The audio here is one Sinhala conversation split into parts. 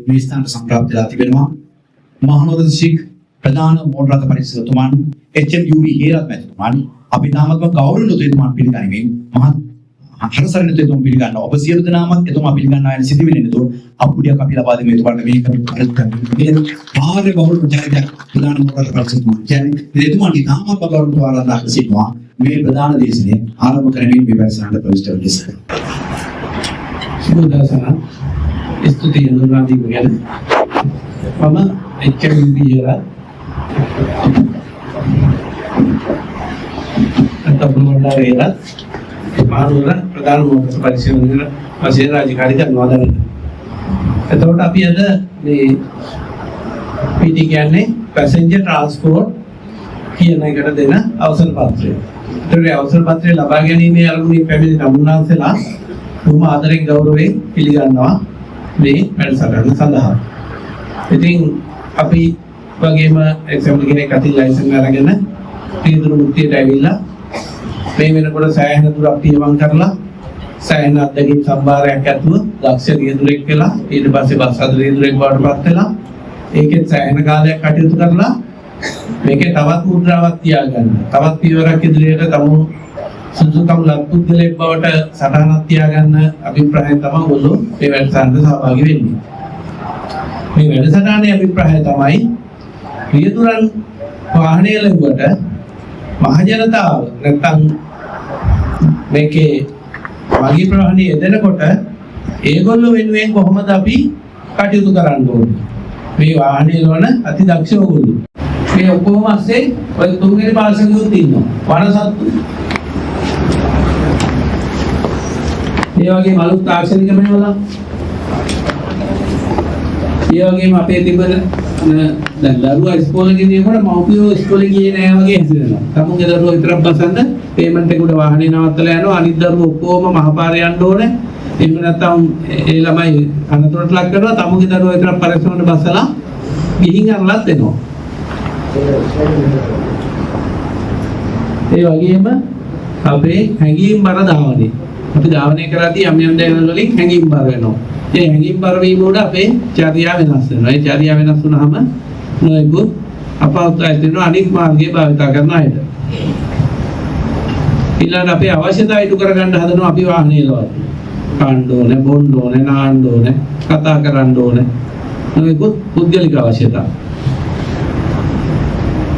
මේ ස්ථානට සම්ප්‍රාප්ත වෙලා තිබෙනවා මහනුවර දිස්ත්‍රික් ප්‍රධාන මෝටර රථ පරීක්ෂකතුමන් HMUV හේරත් මැතිතුමන් අපි නාමකව ගෞරවයෙන් එතුමන් පිළිගනිමින් මහත් හරසරණ එතුමන් පිළිගන්නවා ඔබ සියලු දෙනාමත් එතුමන් පිළිගන්නවා යන සිදුවෙන්නේ අපුඩියක් අපි ලබා දෙමු එතුමන්ට මේක පාරේ බහුල ප්‍රචාරයක් ප්‍රධාන මෝටර රථ පරීක්ෂකතුමන් කියන්නේ එතුමන්ගේ නාමක ගෞරවය ආරම්භ සිටිනවා මේ ප්‍රධාන දේශනය ආරම්භ කරමින් මේ වැඩසටහනට ප්‍රවිෂ්ඨ වෙන්න. සුබදසන ස්තුතිය නුරාදී වගේන මම HMUV අතබුණාරේලා මානුවර ප්‍රධාන මෝටර පරීක්ෂණ වශයෙන් රාජකාරී කරනවා දැන්. එතකොට අපි අද මේ PT කියන්නේ පැසෙන්ජර් ට්‍රාන්ස්පෝර්ට් කියන එකට දෙන අවසර පත්‍රය. ඒතරේ අවසර පත්‍රය ලබා ගැනීමේ අරමුණින් පැමිණි නමුනාන්සලා බොහොම ආදරෙන් ගෞරවයෙන් පිළිගන්නවා මේ වැඩසටහන සඳහා. ඉතින් අපි වගේම එක්සැම්පල් කෙනෙක් අතින් ලයිසන් අරගෙන පිළිතුරු මුක්තියට ඇවිල්ලා මේ වෙනකොට සෑහෙන දුරක් පියවම් කරලා සෑහෙන අත්දැකීම් සම්භාරයක් ඇතුව දක්ෂ රියදුරෙක් වෙලා ඊට පස්සේ බස් අද රියදුරෙක් බවට පත් වෙලා ඒකෙත් සෑහෙන කාලයක් කටයුතු කරලා මේකේ තවත් මුද්‍රාවක් තියාගන්න. තවත් පියවරක් ඉදිරියට තමු සුදුසුකම් ලබ පුද්ගලයෙක් බවට සටහනක් තියාගන්න අභිප්‍රායයෙන් තමයි ඔයගොල්ලෝ මේ වැඩසටහනට සහභාගී වෙන්නේ. මේ වැඩසටහනේ අභිප්‍රායය තමයි රියදුරන් වාහනය ලැබුවට මහ ජනතාව නැත්තම් මේකේ මාගේ ප්‍රවාහනේ යෙදෙනකොට ඒගොල්ලෝ වෙනුවෙන් කොහොමද අපි කටයුතු කරන්න ඕනේ? මේ වාහනේ වල අති දක්ෂ ඔයගොල්ලෝ. මේ ඔක්කොම ඇස්සේ ඔය තුන්වෙනි පාර්ශවයුත් ඉන්නවා. වනසත්තු. ඒ වගේම අලුත් තාක්ෂණික මේවල. ඒ වගේම අපේ තිබෙන දැන් දරුවා ඉස්කෝලේ ගියනකොට මව්පියෝ ඉස්කෝලේ ගියේ නෑ වගේ හිතෙනවා. තමුන්ගේ දරුවෝ විතරක් බසන්න පේමන්ට් එක උඩ වාහනේ නවත්තලා යනවා. අනිත් දරුවෝ ඔක්කොම මහපාරේ යන්න ඕනේ. එහෙම නැත්නම් ඒ ළමයි අනතුරට ලක් කරනවා. තමුන්ගේ දරුවෝ විතරක් පරිස්සමට බසලා ගිහින් අරලත් එනවා. ඒ වගේම අපේ හැංගීම් බර දාවනේ. අපි ධාවනය කරද්දී යම් යම් දේවල් වලින් හැංගීම් බර වෙනවා. ඒ හැංගීම් බර වීම උඩ අපේ චර්යාව වෙනස් වෙනවා. ඒ චර්යාව වෙනස් වුනහම නොයෙකුත් අපහසුතාවය තියෙනවා අනිත් මාර්ගයේ භාවිත කරන අයට. ඊළඟ අපේ අවශ්‍යතාවය ඉටු කරගන්න හදනවා අපි වාහනේ ලවන්න. කන්න ඕනේ, බොන්න ඕනේ, නාන්න ඕනේ, කතා කරන්න ඕනේ. නොයෙකුත් පුද්ගලික අවශ්‍යතාවය.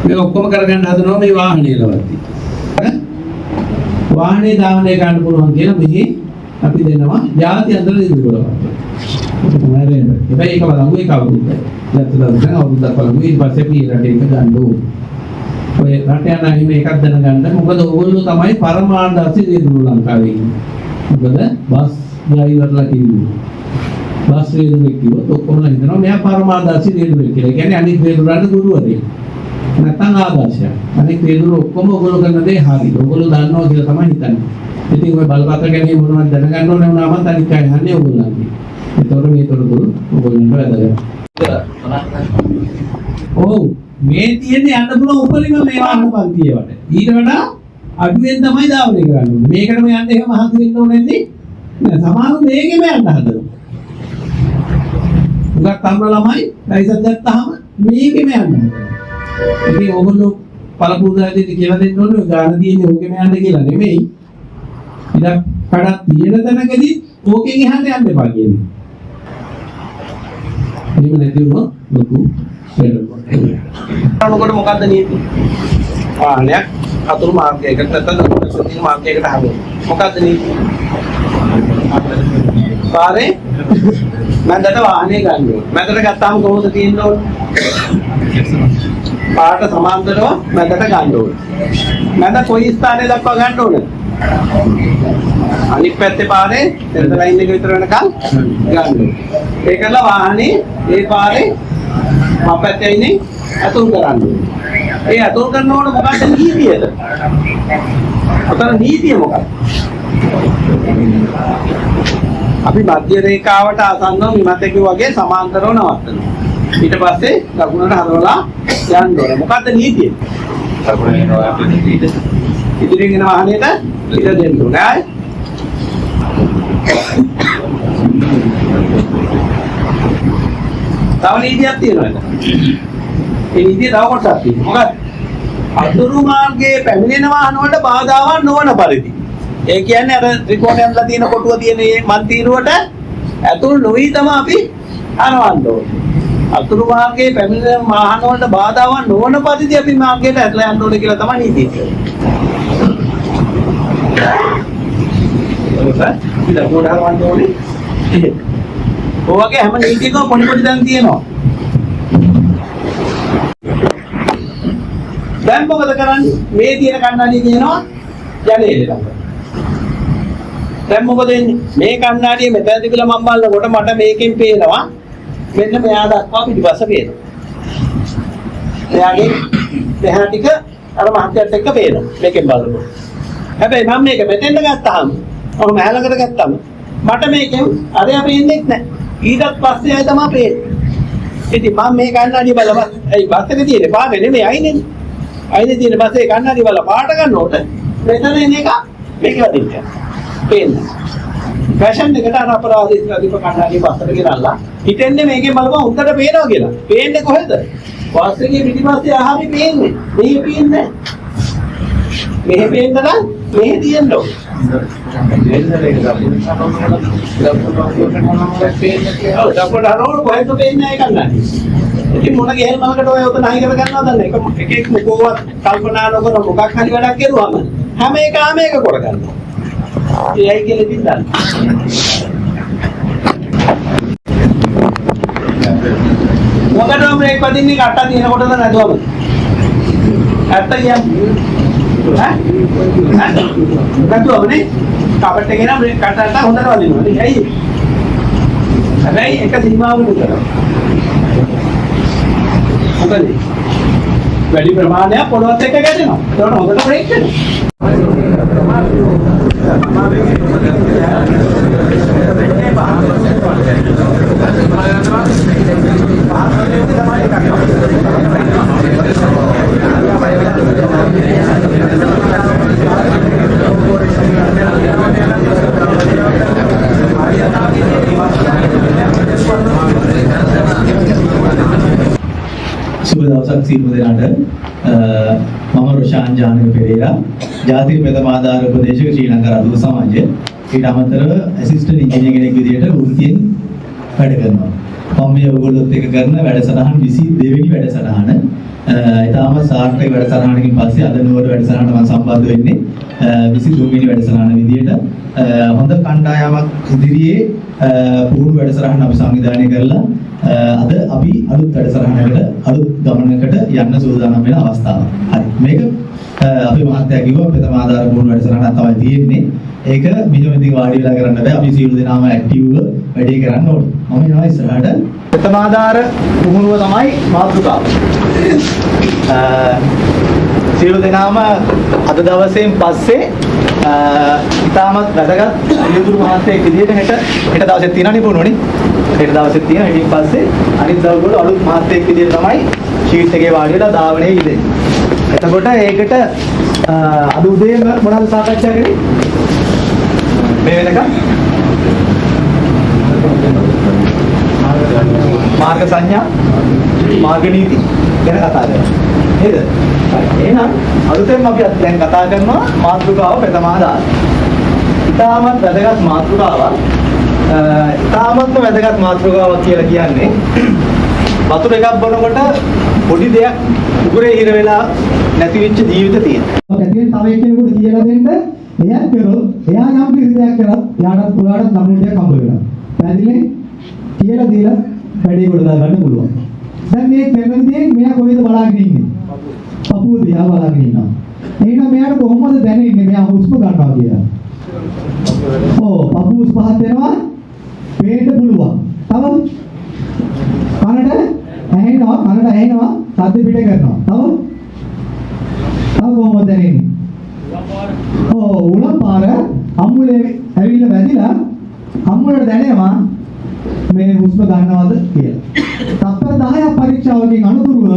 මේ ඔක්කොම කරගන්න හදනවා මේ වාහනේ ලවද්දී. වාහනේ ධාවනය ගන්න පුළුවන් කියලා මෙහි අපි දෙනවා ಜಾති අතර ඉදිරියට. හැබැයි ඒක බලමු ඒක අවුරුද්දයි. දැන් අවුරුද්දක් බලමු ඊට පස්සේ පීරට එක ගන්න ඕනේ. ඔය රට යන අහිම එකක් දැනගන්න. මොකද ඕගොල්ලෝ තමයි පරමාණ්ඩාසි දිනු ලංකාවේ ඉන්නේ. මොකද බස් ඩ්‍රයිවර්ලා කිව්වා. බස් රේඩුවෙක් කිව්වොත් ඔක්කොම හිතනවා මෙයා පරමාණ්ඩාසි දිනුවෙක් කියලා. ඒ කියන්නේ අනිත් රේඩුවන්ට දුරුවදේ. නැත්නම් ආදර්ශයක්. අනිත් රේඩුවෝ ඔක්කොම ඔයගොල්ලෝ කරන දේ හරි. ඔයගොල්ලෝ දන්නවා කියලා තමයි හිතන්නේ. ඉතින් ඔය බලපත්‍ර ගැනීම මොනවද දැනගන්න ඕනේ වුණාම අනිත් අය හන්නේ ඔයගොල්ලන්ගේ. ඒතකොට මේ තොරතුරු ඔයගොල්ලන්ට වැදගත්. ඔව් මේ තියෙන්නේ යන්න පුළුවන් උපරිම මේ වාහන පන්තිය වට. ඊට වඩා අඩුවෙන් තමයි ධාවනය කරන්න ඕනේ. මේකටම යන්න එහෙම මහත් වෙන්න ඕනේ නැද්ද? නෑ සමහරව මේකෙම යන්න හදනවා. උගක් තරුණ ළමයි ලයිසන්ස් ගත්තාම මේකෙම යන්න හදනවා. ඉතින් ඔයගොල්ලෝ පළපුරුදාදී කියලා දෙන්න ඕනේ ගාන තියෙන්නේ ඕකෙම යන්න කියලා නෙමෙයි. ඉතින් කඩක් තියෙන තැනකදී ඕකෙන් එහාට යන්න එපා කියන්නේ. එහෙම නැති වුණොත් ලොකු මොකද මොකද්ද නීති? වාහනයක් අතුරු මාර්ගයකට නැත්නම් සුද්ධි මාර්ගයකට හදන්න. මොකද්ද නීති? පාරේ මැදට වාහනේ ගන්න ඕනේ. මැදට ගත්තාම කොහොමද තියෙන්න ඕනේ? පාරට සමාන්තරව මැදට ගන්න ඕනේ. මැද කොයි ස්ථානයේ දක්වා ගන්න ඕනේ? අනිත් පැත්තේ පාරේ සෙන්ටර් ලයින් එක විතර වෙනකන් ගන්න ඕනේ. ඒකලා වාහනේ මේ පාරේ මම පැත්තේ ඉන්නේ අතුරු කරන්න ඕනේ. ඒ අතුරු කරනකොට මොකක්ද නීතියද? අතන නීතිය මොකක්ද? අපි මධ්‍ය රේඛාවට ආසන්නව විමතක වගේ සමාන්තරව නවත්තනවා. ඊට පස්සේ ලකුණට හරවලා යන්න ඕනේ. මොකක්ද නීතිය? ඉදිරියෙන් එන වාහනේට ඉත දෙන්න ඕනේ. තව නීතියක් තියෙනවා ඒක. ඒ නීතිය තව කොටසක් තියෙනවා. මොකක්ද? අතුරු මාර්ගයේ පැමිණෙන වාහන වලට බාධාවක් නොවන පරිදි. ඒ කියන්නේ අර ත්‍රිකෝණයන්ලා තියෙන කොටුව තියෙන මේ මන්තිරුවට ඇතුළු නොවි තමයි අපි අරවන්න ඕනේ. අතුරු මාර්ගයේ පැමිණෙන වාහන වලට බාධාවක් නොවන පරිදි අපි මාර්ගයට ඇදලා යන්න ඕනේ කියලා තමයි නීතිය කියන්නේ. ඉතින් පොඩ්ඩක් වන්න ඕනේ. ඔයගේ හැම නීතියකම පොඩි පොඩි දන් තියෙනවා. දැන් මොකද කරන්නේ? මේ තියෙන කණ්ණාඩිය කියනවා ජනේලෙ. දැන් මොකද වෙන්නේ? මේ කණ්ණාඩිය මෙතන තිබිලා මම බලනකොට මට මේකෙන් පේනවා මෙන්න මෙයා දක්වා පිටිපස්ස පේනවා. එයාගේ දෙහා ටික අර මහත්යත් එක්ක පේනවා මේකෙන් බලනකොට. හැබැයි මම මේක මෙතෙන්ට ගත්තාම ඔහොම හැලකට ගත්තාම මට මේකෙන් අරයා පේන්නේ නැහැ. ඊටත් පස්සේ ආයි තමයි පේන්නේ. ඉතින් මම මේ කණ්ණාඩිය බලලා ඒ බස් එකේ තියෙන පාරේ නෙමෙයි අයිනේ. අයිනේ තියෙන බස් එකේ කණ්ණාඩිය බලලා පාට ගන්නකොට මෙතන එන එක මේක වදින්න. පේන්නේ. ෆැෂන් එකට අර අපරාධික අධිප කණ්ණාඩිය පස්සට ගෙනල්ලා හිතෙන්නේ මේකෙන් බලපුවා හොඳට පේනවා කියලා. පේන්නේ කොහෙද? බස් එකේ පිටිපස්සේ ආහමි පේන්නේ. මෙහෙ පේන්නේ නැහැ. මෙහෙ පේන්න නම් මෙහෙ තියෙන්න ඕනේ. දප්පුවට හරවන කොහෙද පේන්නේ නැහැ කන්නන්නේ. ඉතින් මොන ගෙහෙල් මලකට ඔය උත නැහි කර ගන්නවද නැහැ. එක එක මොකවත් කල්පනා නොකර මොකක් හරි වැඩක් කරුවාම හැම එකම එක කර ගන්නවා. ඒයි කියලා ඉතින් දන්න. මොකටද බ්‍රේක් පදින්නේ කට්ට දිනකොටද නැතුවම? ඇත්ත කියන්නේ නැතුවමනේ කපට් එකේ නම් බ්‍රේක් කට්ටට හොඳට වදිනවා. ඉතින් ඇයි? හැබැයි එක සීමාවකට කරනවා. මොකද? වැඩි ප්‍රමාණයක් පොළොවත් එක්ක ගැටෙනවා. ඒකට හොඳට බ්‍රේක් වෙනවා. සුබ දවසක් සියලු දෙනාට. මම රොෂාන් ජානක පෙරේරා ජාතික ප්‍රථම ආධාර උපදේශක ශ්‍රී ලංකා රතුල සමාජය. ඊට අමතරව ඇසිස්ටන්ට් ඉංජිනේර කෙනෙක් විදිහට වෘත්තියෙන් වැඩ කරනවා. මම මේ ඔයගොල්ලොත් එක්ක කරන වැඩසටහන 22 වෙනි වැඩසටහන. ඊටාම සාර්ථක වැඩසටහනකින් පස්සේ අද නුවර වැඩසටහනට මම සම්බන්ධ වෙන්නේ 23 වෙනි වැඩසටහන විදිහට. හොඳ කණ්ඩායමක් ඉදිරියේ පුහුණු වැඩසටහන අපි සංවිධානය කරලා අද අපි අලුත් වැඩසටහනකට අලුත් ගමනකට යන්න සූදානම් වෙන අවස්ථාවක්. හරි. මේක අපි මහත්තයා කිව්වා ප්‍රථම ආධාර පුහුණු වැඩසටහනක් තමයි තියෙන්නේ. ඒක මෙහෙම ඉතින් වාඩි වෙලා කරන්න බෑ. අපි සියලු දෙනාම ඇක්ටිව්ව වැඩේ කරන්න ඕනේ. මම යනවා ඉස්සරහට. ප්‍රථම ආධාර පුහුණුව තමයි මාතෘකාව. සියලු දෙනාම අද දවසෙන් පස්සේ ඉතාමත් වැදගත් අලියුරු මහත්තයෙක් විදිහට හෙට දවසේ තියෙනනේ පුහුණුවනේ. හෙට දවසේ තියෙන ඊට පස්සේ අනිත් දවස් වල අලුත් මහත්තයෙක් විදිහට තමයි ෂීට් එකේ වාඩි වෙලා ධාවනයේ ඉඳෙන්නේ. එතකොට ඒකට අද උදේම මොනවද සාකච්ඡා කරේ? මේ වෙනකම් මාර්ග සංඥා මාර්ග නීති ගැන කතා කරනවා. නේද? එහෙනම් අලුතෙන් අපි දැන් කතා කරනවා මාතෘකාව ප්‍රථම ආධාර. ඉතාමත් වැදගත් මාතෘකාවක්. ඉතාමත්ම වැදගත් මාතෘකාවක් කියලා කියන්නේ වතුර එකක් බොනකොට පොඩි දෙයක් උගුරේ හිර වෙලා නැති වෙච්ච ජීවිත තියෙනවා. පැතිරෙන තව එක්කෙනෙකුට කියලා දෙන්න එයා කරොත් එයා යම් කිසි දෙයක් කරත් එයාටත් ඔයාලට ළමයින්ට හම්බ වෙනවා. පැහැදිලිනේ? කියලා දීලා වැඩේ කොට දාගන්න පුළුවන්. දැන් මේ පෙරෙන්දියෙන් මෙයා කොහෙද බලාගෙන ඉන්නේ? පපුව දිහා බලාගෙන ඉන්නවා. එහෙනම් මෙයාට කොහොමද දැනෙන්නේ මෙයා හුස්ම ගන්නවා කියලා? පපුව පහත් වෙනවා. පේන්න පුළුවන්. තව කනට ඇහෙනවා ශබ්ද පිට කරනවා. තව කොහොමද දැනෙන්නේ? උලම් පාර අම්මුලේ ඇවිල්ලා වැදිලා අම්මුලට දැනෙනවා මේ හුස්ම ගන්නවද කියලා. තප්පර 10ක් පරීක්ෂාවකින් අනුතුරුව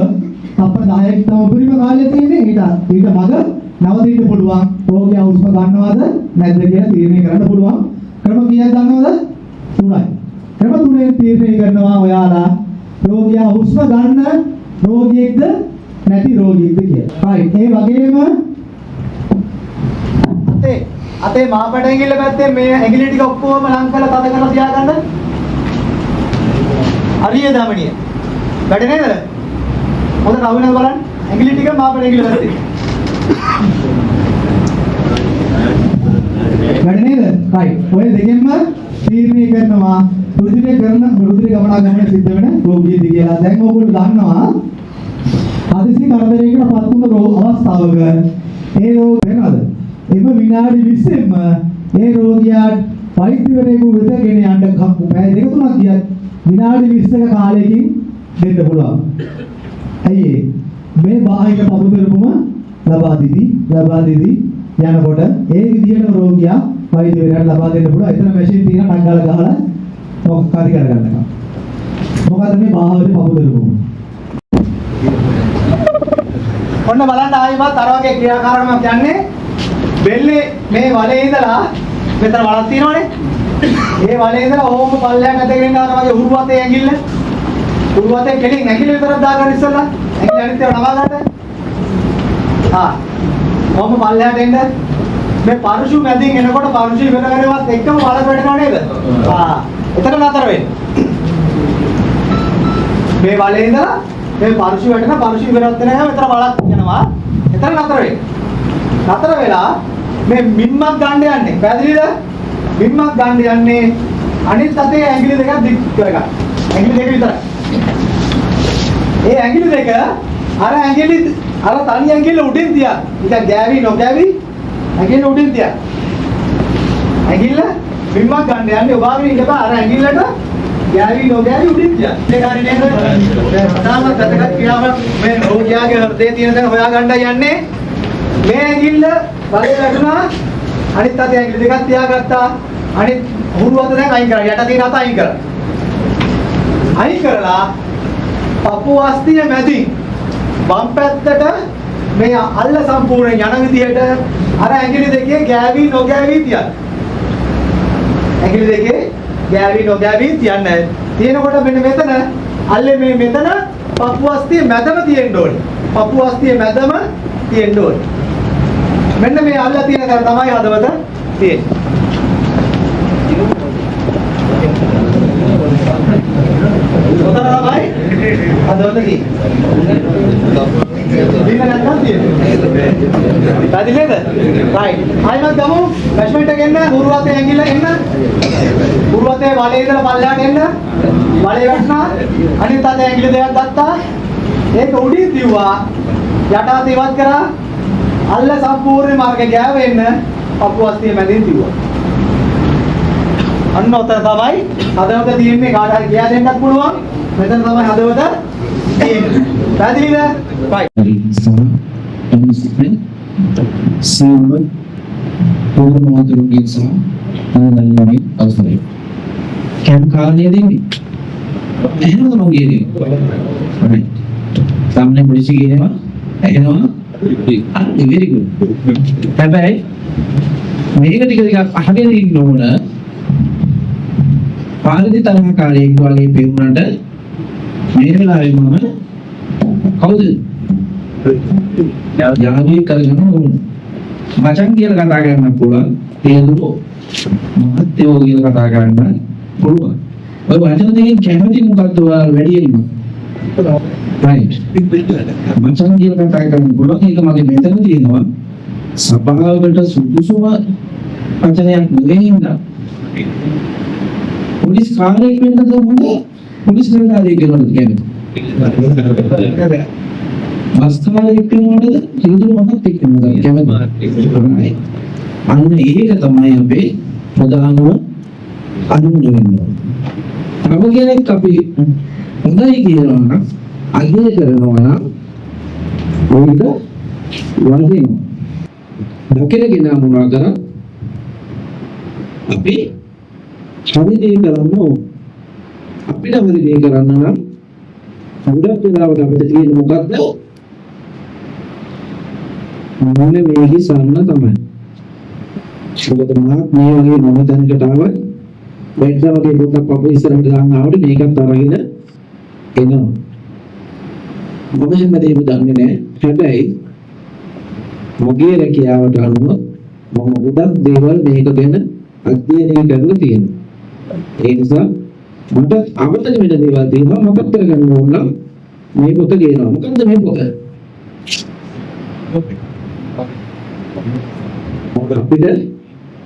තප්පර 10ක් තම උපරිම කාලය තියෙන්නේ ඊට මග නවතින්න පුළුවන්. රෝගියා හුස්ම ගන්නවද නැද්ද කියලා තීරණය කරන්න පුළුවන්. ක්‍රම කීයක් දන්නවද? 3යි. ක්‍රම 3ෙන් තීරණය කරනවා ඔයාලා රෝගියා හුස්ම ගන්න රෝගියෙක්ද නැති රෝගියෙක්ද කියලා. right. ඒ වගේම අතේ මාපට ඇඟිල්ල පැත්තේ මේ ඇඟිලි ටික ඔක්කොම ලං කරලා තද කරලා තියාගන්න. හරියද අමනිය? වැඩ නේද? හොඳට අවිනද බලන්න. ඇඟිලි ටික මාපට ඇඟිල්ල පැත්තේ. වැඩ නේද? right. ඔය දෙකෙන්ම තීරණය කරනවා රුධිරය ගමනාගමනය සිද්ධ වෙන රෝගියෙක්ද කියලා. දැන් ඔයගොල්ලෝ දන්නවා හදිසි කරදරයකට පත් වුණ අවස්ථාවක ඒ රෝග වෙනවද? එම විනාඩි 20ෙම ඒ රෝගියාට වෛද්‍යවරයෙකු වෙත ගෙන යන්න පැය දෙක තුනක් ගියත් විනාඩි 20ක කාලයකින් දෙන්න පුළුවන්. ඇයි මේ බාහිර පපුදෙරුම ලබා දීදී යනකොට ඒ විදිහටම රෝගියා වෛද්‍යවරයාට ලබා දෙන්න පුළුවන්. එතන මැෂින් තියෙන ටක් ගාලා ගහලා මොකක් හරි කරගන්නවා. මොකද මේ බාහිර පපුදෙරුම. ඔන්න බලන්න ආයෙමත් අර වගේ ක්‍රියාකාරකමක් යන්නේ බෙල්ලේ මේ වලේ ඉඳලා මෙතන වලක් තියෙනවනේ. මේ වලේ ඉඳලා ඕම පල්ලයක් ඇදගෙන යනවා වගේ උරු අතේ ඇඟිල්ල. උරු අතේ කෙලින් ඇඟිල්ල විතරක් දාගන්න ඉස්සලා. ඇඟිල්ල අනිත් ඒවා නවා ගන්න. ඕම පල්ලයට එන්න. මේ පරුෂු මැදින් එනකොට පරුෂු ඉවර කරේවත් එක්කම වල වැටෙනව නේද? එතන නතර වෙන්න. මේ වලේ ඉඳලා මේ පරුෂු වැටෙන පරුෂු ඉවරත් වෙනවා මෙතන වලක් යනවා. එතන නතර වෙන්න. නතර වෙලා මේ මිම්මක් ගන්න යන්නේ. පැහැදිලිද? මිම්මක් ගන්න යන්නේ අනිත් අතේ ඇඟිලි දෙකක් දික් කරගන්න. ඇඟිලි දෙක විතරයි. ඒ ඇඟිලි දෙක අර තනි ඇඟිල්ල උඩින් තියා. ඉතින් ගෑවි නොගෑවි ඇඟිල්ල උඩින් තියා. ඇඟිල්ල මිම්මක් ගන්න යන්නේ ඔබාගෙන ඉඳපා අර ඇඟිල්ලට ගෑවි නොගෑවි උඩින් තියා. ඒක හරි නේද? ප්‍රධානම වැදගත් ක්‍රියාවක් මේ රෝගියාගේ හෘදයේ තියෙන දේ හොයාගන්න යන්නේ. මේ ඇඟිල්ල වලේ වැටුණා අනිත් අතේ ඇඟිලි දෙකක් තියාගත්තා අනිත් හුරු අත දැන් අයින් කරා යට තියෙන අත අයින් කරා අයින් කරලා පපුව අස්තිය මැදින් වම් පැත්තට මේ අල්ල සම්පූර්ණ යන විදිහට අර ඇඟිලි දෙකේ ගෑවි නොගෑවි තියන්න ඇඟිලි දෙකේ ගෑවි නොගෑවි තියන්න තියෙනකොට මෙන්න මෙතන අල්ලේ මේ මෙතන පපුව අස්තිය මැදම තියෙන්න ඕනේ පපුව අස්තිය මැදම තියෙන්න ඕනේ මෙන්න මේ අල්ල තියෙන තැන තමයි හදවත තියෙන්නේ. ඔතන තමයි හදවත තියෙන්නේ. පැහැදිලිද? right. ආයෙත් ගමු. බැස්මන්ට් එක එන්න, උරු අතේ ඇඟිල්ල එන්න. උරු අතේ වලේ ඉඳලා පල්ලයට එන්න. වලේ වැටුණා. අනිත් අතේ ඇඟිලි දෙකක් ගත්තා. ඒක උඩින් දිව්වා. යට අත ඉවත් කරා. අල්ල සම්පූර්ණ මාර්ගය ගෑවෙන්න පපුව අස්තිය මැදින් තිබුවා. අන්න ඔතන තමයි හදවත තියෙන්නේ කාට හරි කියා දෙන්නත් පුළුවන්. මෙතන තමයි හදවත තියෙන්නේ. පැහැදිලිද? right. සියලුම පොරොන්දුරුගේ සහ අනලන්නේ අවසරයි. කැම් කාර්යය දෙන්නේ. එහෙම තමයි කියන්නේ. right. සාමාන්‍ය පොලිසිය කියනවා එහෙනවා very good. හැබැයි මේක ටික අහගෙන ඉන්න ඕන පාරදී තරහකාරයෙක් වගේ පෙවුනට මේ වෙලාවේ මම කවුද? යාළුවෙක් කරගෙන ඕන. මචං කියලා කතා කරන්න පුළුවන්. තේරුණෝ? මහත්තයෝ කියලා කතා කරන්න පුළුවන්. ඔය වචන දෙකෙන් කැමති මොකද්ද ඔයාලා වැඩියෙන්ම? right. මචං කියලා කතා කරන්න පුළුවන්. ඒක මගේ මෙතන තියෙනවා. සභාවකට සුදුසුම වචනයක් නෙවෙයි නේද? පොලිස් කාර්යයක් වෙන්නද හොඳ? පොලිස් නිලධාරියෙක් වෙනවද කියන්නේ? මස්තමාරයෙක් වෙනවද? සිංදුරු මහත්තයෙක් වෙනවද? කැමති. අන්න ඒක තමයි අපේ ප්‍රධානම අනුමුද වෙන්නේ. තව කෙනෙක් අපි හොඳයි කියනවා නම් අගය කරනවා නම් මොකද වගේ දකිරගෙන මොනවා කරා අපි හරිදේ කරන්න ඕන අපිට හරිදේ කරන්න නම් ගොඩක් වෙලාවට අපිට තියෙන මොකක්ද මොන වේගී සන්න තමයි. මොකද මාත් මේ වගේ මොන තැනකට ආවත් වෙද්දා වගේ පොතක් පපු ඉස්සරහට දාන්න ආවට මේකත් අරගෙන එනවා. මම හැමදේම දන්නේ නැහැ. හැබැයි මගේ රැකියාවට අනුව මම ගොඩක් දේවල් මේක ගැන අධ්‍යයනය කරලා තියෙනවා. ඒ නිසා මට අමතක වෙන දේවල් තියෙනවා. මතක් කරගන්න ඕන නම් මේ පොත ගේනවා. මොකද්ද මේ පොත? මොකද අපිට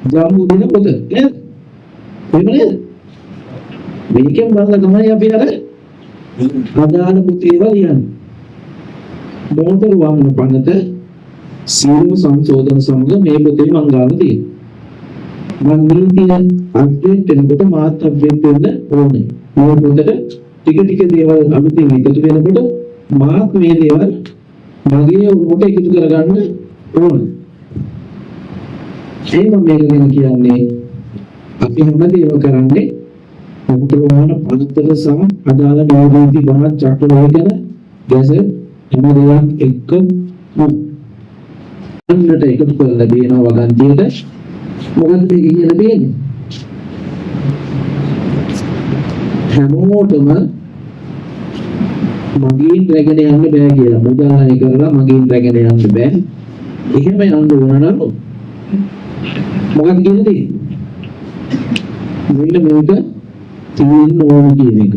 ජම්බු දෙන පොත නේද? එහෙම නේද? මේකෙන් බලලා තමයි අපි අර අදාළ පුතේවා ලියන්නේ. බෝතල් වන්න පනත සියලු සංශෝධන සමග මේ පොතේ මම ගාව තියෙනවා. මම නීතිය අප්ඩේට් වෙනකොට මාත් අප්ඩේට් වෙන්න ඕනේ. මේ පොතට ටික ටික දේවල් අලුතින් එකතු වෙනකොට මාත් මේ දේවල් මගේ උඩට එකතු කරගන්න ඕනේ. ඒ මම මේක ගැන කියන්නේ අපි හැමදේම කරන්නේ මොකටද වහන පනතට සහ අදාළ නීති බණ චක්‍රවේගන ගැසට් හැමදේම එක්ක අන්නට එකතු කරලා දෙනවා වගන්තියට. මොකද මේ කියලා දෙන්නේ හැමෝටම මගින් රැගෙන යන්න බෑ කියලා. මුදල් අය කරලා මගින් රැගෙන යන්න බෑ. එහෙම යන්න ඕන නම් මොකක්ද කියන්නේ? මෙන්න මේක තියෙන්න ඕන කියන එක.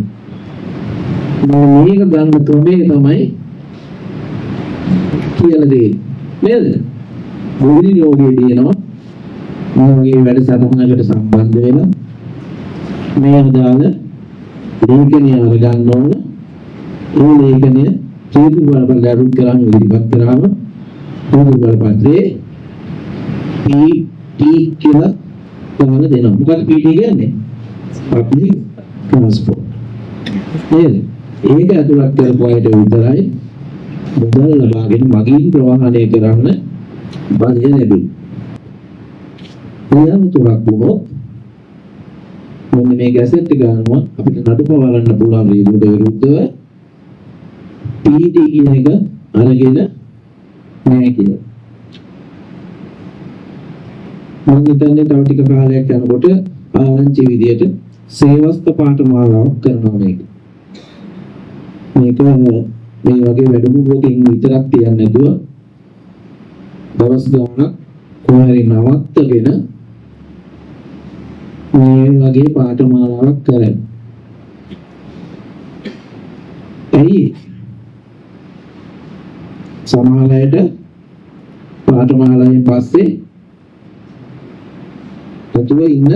මේක ගන්න ක්‍රමය තමයි කියලා දෙන්නේ. නේද? මොවිලි යෝගයේ දිනනවා. මොගේ වැඩසටහනකට සම්බන්ධ වෙලා මේ අදාළ ලේඛනය අරගන්න ඕන. ඒ ලේඛනය හේතු බලපෑම් අරුත් කරන් ඉදිරිපත් කරාම හේතු බලපත්‍රයේ PT කියලා තමයි දෙනවා. මොකද PT කියන්නේ? Public Transport. ඒක ඇතුළත් කරපු අයට විතරයි මුදල් ලබාගෙන මගින් ප්‍රවාහනය කරන්න බලය ලැබෙන්නේ. එයාම තුනක් වුණොත් මොන්නේ මේ ගැසට් එක ගන්නවා අපිට නඩු පවරන්න පුළුවන් වේගුවට විරුද්ධව PD කියන එක අරගෙන නැහැ කියලා. මම හිතන්නේ තව ටික කාලයක් යනකොට ආරංචි විදියට සේවස්ත පාඨමාලාවක් කරනවා මේක. මේක මේ වගේ වැඩමුළුවකින් විතරක් තියන්නේ නැතුව දවස් ගානක් කොහරි නවත්තගෙන මේ වගේ පාඨමාලාවක් කරන්න. එයි සමාලයට පාඨමාලාවෙන් පස්සේ තතුව ඉන්න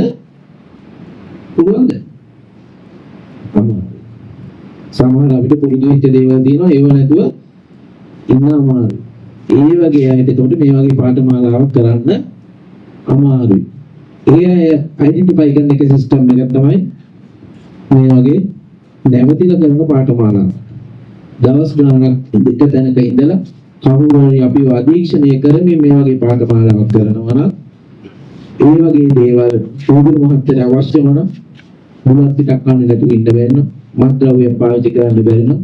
පුළුවන්ද? සමහර අපිට පුරුදු වෙච්ච දේවල් තියෙනවා ඒව නැතුව ඉන්න අමාරුයි. ඒ වගේ අයට ඒකට මේ වගේ පාඨමාලාවක් කරන්න අමාරුයි. ඒ අය අයිඩෙන්ටිෆයි කරන එක සිස්ටම් එකක් තමයි මේ වගේ නැවතිලා කරන පාඨමාලාව. දවස් ගානක් දෙක තැනක ඉඳලා කවුරු හරි අපිව අධීක්ෂණය කරමින් මේ වගේ පාඨමාලාවක් කරනවා නම් ඒ වගේ දේවල් සූදුරු මහත්තයා අවශ්‍ය වන මුලත් ටිකක් ගන්න නැතුව ඉන්න බැන්න මත්ද්‍රව්‍ය පාවිච්චි කරන්න බැරි නම්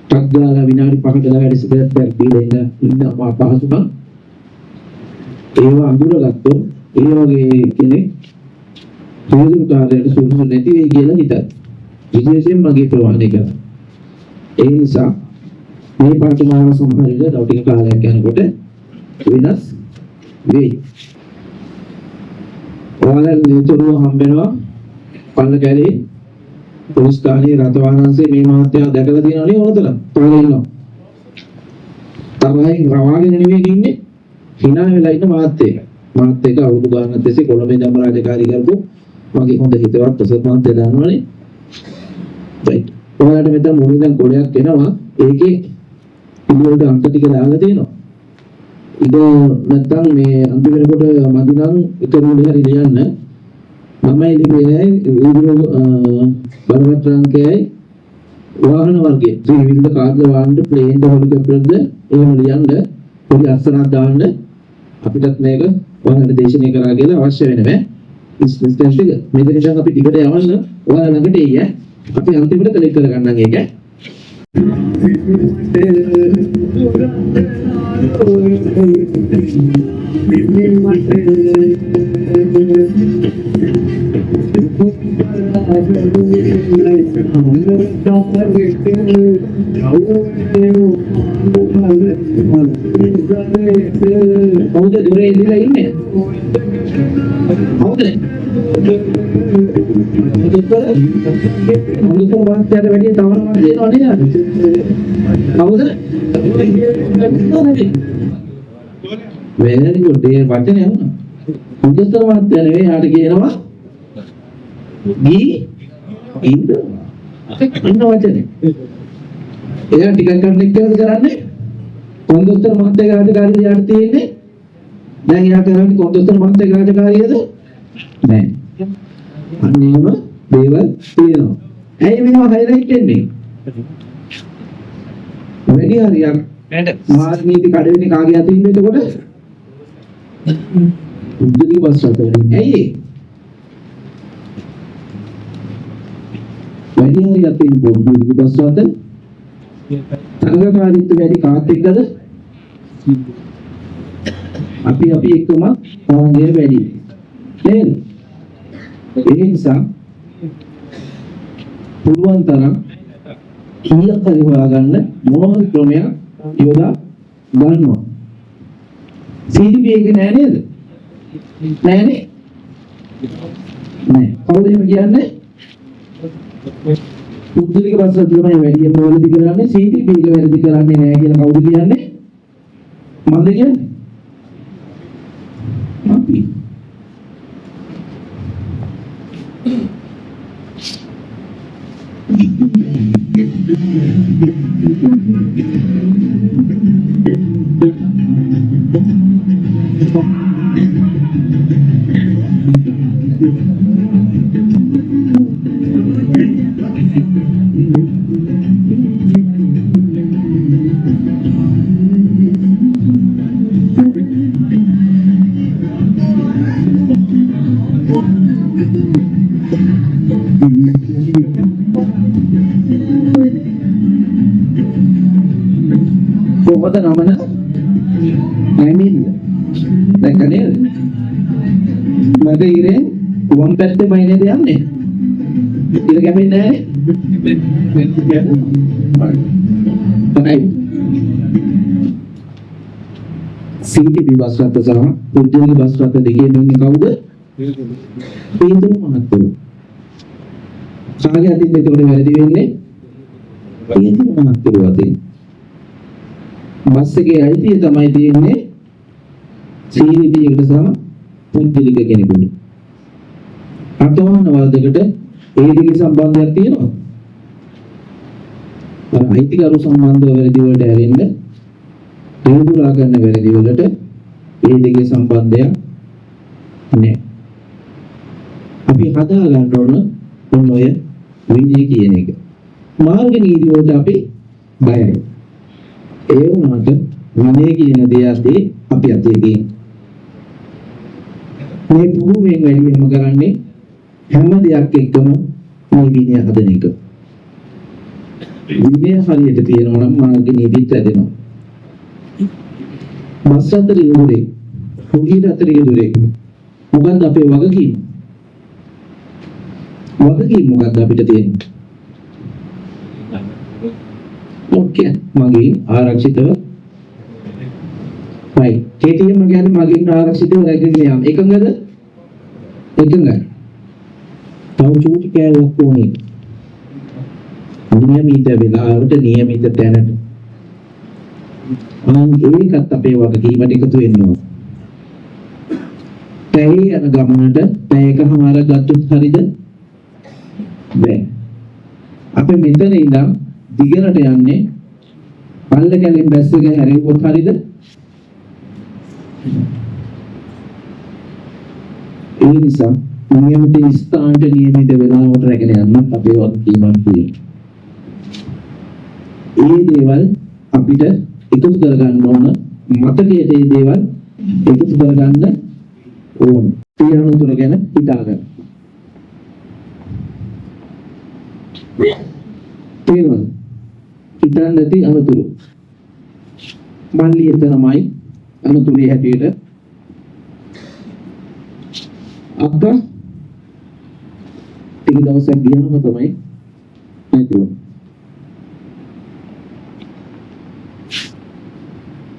ටක් ගාලා විනාඩි 5කට වැඩි සිගරට් පැක් බීලා ඉන්න අපහසුකම් ඒවා අඳුරගත්තොත් ඒ වගේ කෙනෙක් සූදුරු කාර්යයට සුදුසු නැති වෙයි කියලා හිතයි. විශේෂයෙන් මගේ ප්‍රවාහනය කරා. ඒ නිසා මේ පාඨමාලාව සම්බන්ධව තව ටික කාලයක් යනකොට වෙනස් වෙයි. ඔයාලා නිතරම හම්බෙනවා පල්ල කැලේ පොලිස් ස්ථානයේ රතවානන්සේ මේ මහත්තයා දැකලා තියෙනවා නේ ඕනතර. තාලා ඉන්නවා. තරහින් රවාගෙන නෙවෙයි ඉන්නේ. hina වෙලා ඉන්න මහත්තයෙක්. මහත්තයෙක් අවුරුදු ගානක් තිස්සේ කොළඹේ දම රාජකාරී කරපු මගේ හොඳ හිතවත් ඔසත් මහත්තයා දන්නවනේ. right. ඔයාලට මෙතන මුලින්ම ගොඩයක් එනවා. ඒකේ ඉතින් අන්ත ටික දාලා තියෙනවා. ඉත නැත්තම් මේ අන්තිම වෙනකොට මදි නම් එක මොලේ හරි ලියන්න මම ඉලිපේ වීඩියෝ බලපත්‍රාංකයයි වාහන වර්ගයේ ත්‍රිවිධ කාර්ද වාහන ප්ලේන් හෙලිකොප්ටර්ද එහෙම ලියන්න පොඩි අස්සනක් දාන්න අපිටත් මේක ඔයාලට දේශනය කරා කියලා අවශ්‍ය වෙනවා ඉන්ස්ටන්ට් එක මේක නිසා අපි ටිකට යවන්න ඔයාලා ළඟට එయ్య අපි අන්තිමට කලෙක්ට් කරගන්නම් ඒක කවුද දුරේ ඉඳලා ඉන්නේ? කවුද? මොකද වාක්‍යයට වැඩි තවරමක් දෙනව නේද? කවුද? වෙනදි කොටේ වචනේ වුණා. මුදස්තර වාක්‍ය නෙවෙයි යාට කියනවා ගී ඉන්න වචනේ. එයා ටිකක් ගන්න එක්කද කරන්නේ? කොන්දොස්තර මහත්තයාගේ රාජකාරිය යාට තියෙන්නේ. දැන් එයා කරන්නේ කොන්දොස්තර මහත්තයාගේ රාජකාරියද? නෑ. අන්නේම දේවල් තියෙනවා. ඇයි මේවා හයිලයිට් වෙන්නේ? වැඩි හරියක් මාර්ග නීති කඩවෙන්නේ කාගේ අතින්ද එතකොට? උද්දේශ බස් රටවලින්. ඇයි? වැඩි හරියක් තියෙන උද්දේශ බස් රට තරගකාරීත්වය වැඩි කාත් එක්කද? අපි එක්කම තරගය වැඩි. නේද? ඒ නිසා පුළුවන් තරම් කීයක් හරි හොයාගන්න මොන හරි ක්‍රමයක් යොදා ගන්නවා. CDP එක නෑ නේද? නෑනේ. නෑ. කවුද එහෙම කියන්නේ? පුද්ගලික බස් රථවල වැඩිම වැරදි කරන්නේ CDP එක වැරදි කරන්නේ නෑ කියලා කවුද කියන්නේ? මන්ද කියන්නේ? අපි. කොහොමද නමන නැමින්ද දැක්ක නේද මට ඉරේ වම් පැත්තේ බයිනේද යන්නේ ඉර කැපෙන්නේ නැහැ CDP බස් රථ සහ උද්‍යෝග බස් රථ දෙකේම ඉන්නේ කවුද? පීතර මහත්තයෝ. කාගේ අතින්ද ඒකට වැරදි වෙන්නේ? පීතර මහත්තයෝ අතින්. බස් එකේ අයිතිය තමයි තියෙන්නේ CDP එකට සහ පුද්ගලික කෙනෙකුට. අටවන වර්ගයකට ඒ දෙකේ සම්බන්ධයක් තියෙනවා. අර අයිතිකරු සම්බන්ධව වැරදි වලට ඇරෙන්න දේදුරා කරන වැරදි වලට ඒ දෙකේ සම්බන්ධයක් නැහැ. අපි හදා ගන්න ඕන ඔය විනය කියන එක. මාර්ග නීති වලට අපි බයයි. ඒ වුණාට විනය කියන දේ අතේ අපි අතේ තියෙන. මේ පුහුණුවෙන් වැඩිම කරන්නේ හැම දෙයක් එක්කම මේ විනය හදන එක. විනය හරියට තියෙනවා නම් මාර්ග නීතිත් ඇදෙනවා. බස් අතරේ යුරේ පුලියට අතරේ යුරේ මොකක්ද අපේ වගකීම? වගකීම මොකක්ද අපිට තියෙන්නේ? ඕකේ මගේ ආරක්ෂිතව right KTM කියන්නේ මගින් ආරක්ෂිතව රැකගෙන යාම එකඟද? එකඟයි. තව චූටි කෑල්ලක් ඕනේ. නියමිත වෙලාවට නියමිත තැනට ඒකත් අපේ වගකීමට එකතු වෙන්න ඕන. පැය යන ගමනට පැයකමාර ගත්තොත් හරියද? බෑ. අපි මෙතන ඉඳන් දිගට යන්නේ පල්ල කැලින් බැස් එක හැරෙව්වොත් හරියද? ඒ නිසා නියමිත ස්ථානට නියමිත වෙලාවට රැගෙන යන්න අපේ වගකීමක් තියෙනවා. ඒ දේවල් අපිට එකතු කරගන්න ඕන මතකයේ මේ දේවල් එකතු කරගන්න ඕන. ඊළඟ උතර ගැන හිතාගන්න. තේරුණාද? හිතන්න නැති අනුතුරු. මල්ලි එතනමයි අනුතුරිය හැටියට අක්කා ටික දවසක් ගියාම තමයි නැතුව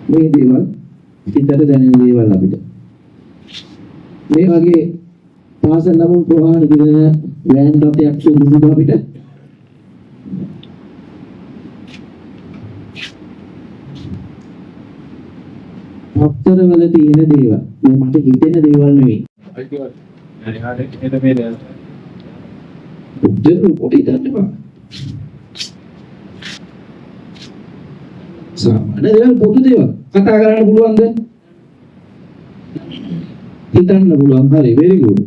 මේ දේවල් හිතට දැනෙන දේවල් අපිට මේ වගේ පාසල් ළමුන් ප්‍රවාහන දින වෑන් රථයක් සුදුසුද අපිට පත්තරවල තියෙන දේවල් මේ මට හිතෙන දේවල් නෙවෙයි පොඩි දන්නවා සාමාන්‍ය දේවල් පොදු දේවල් කතා කරන්න පුළුවන්ද හිතන්න පුළුවන් හරි very good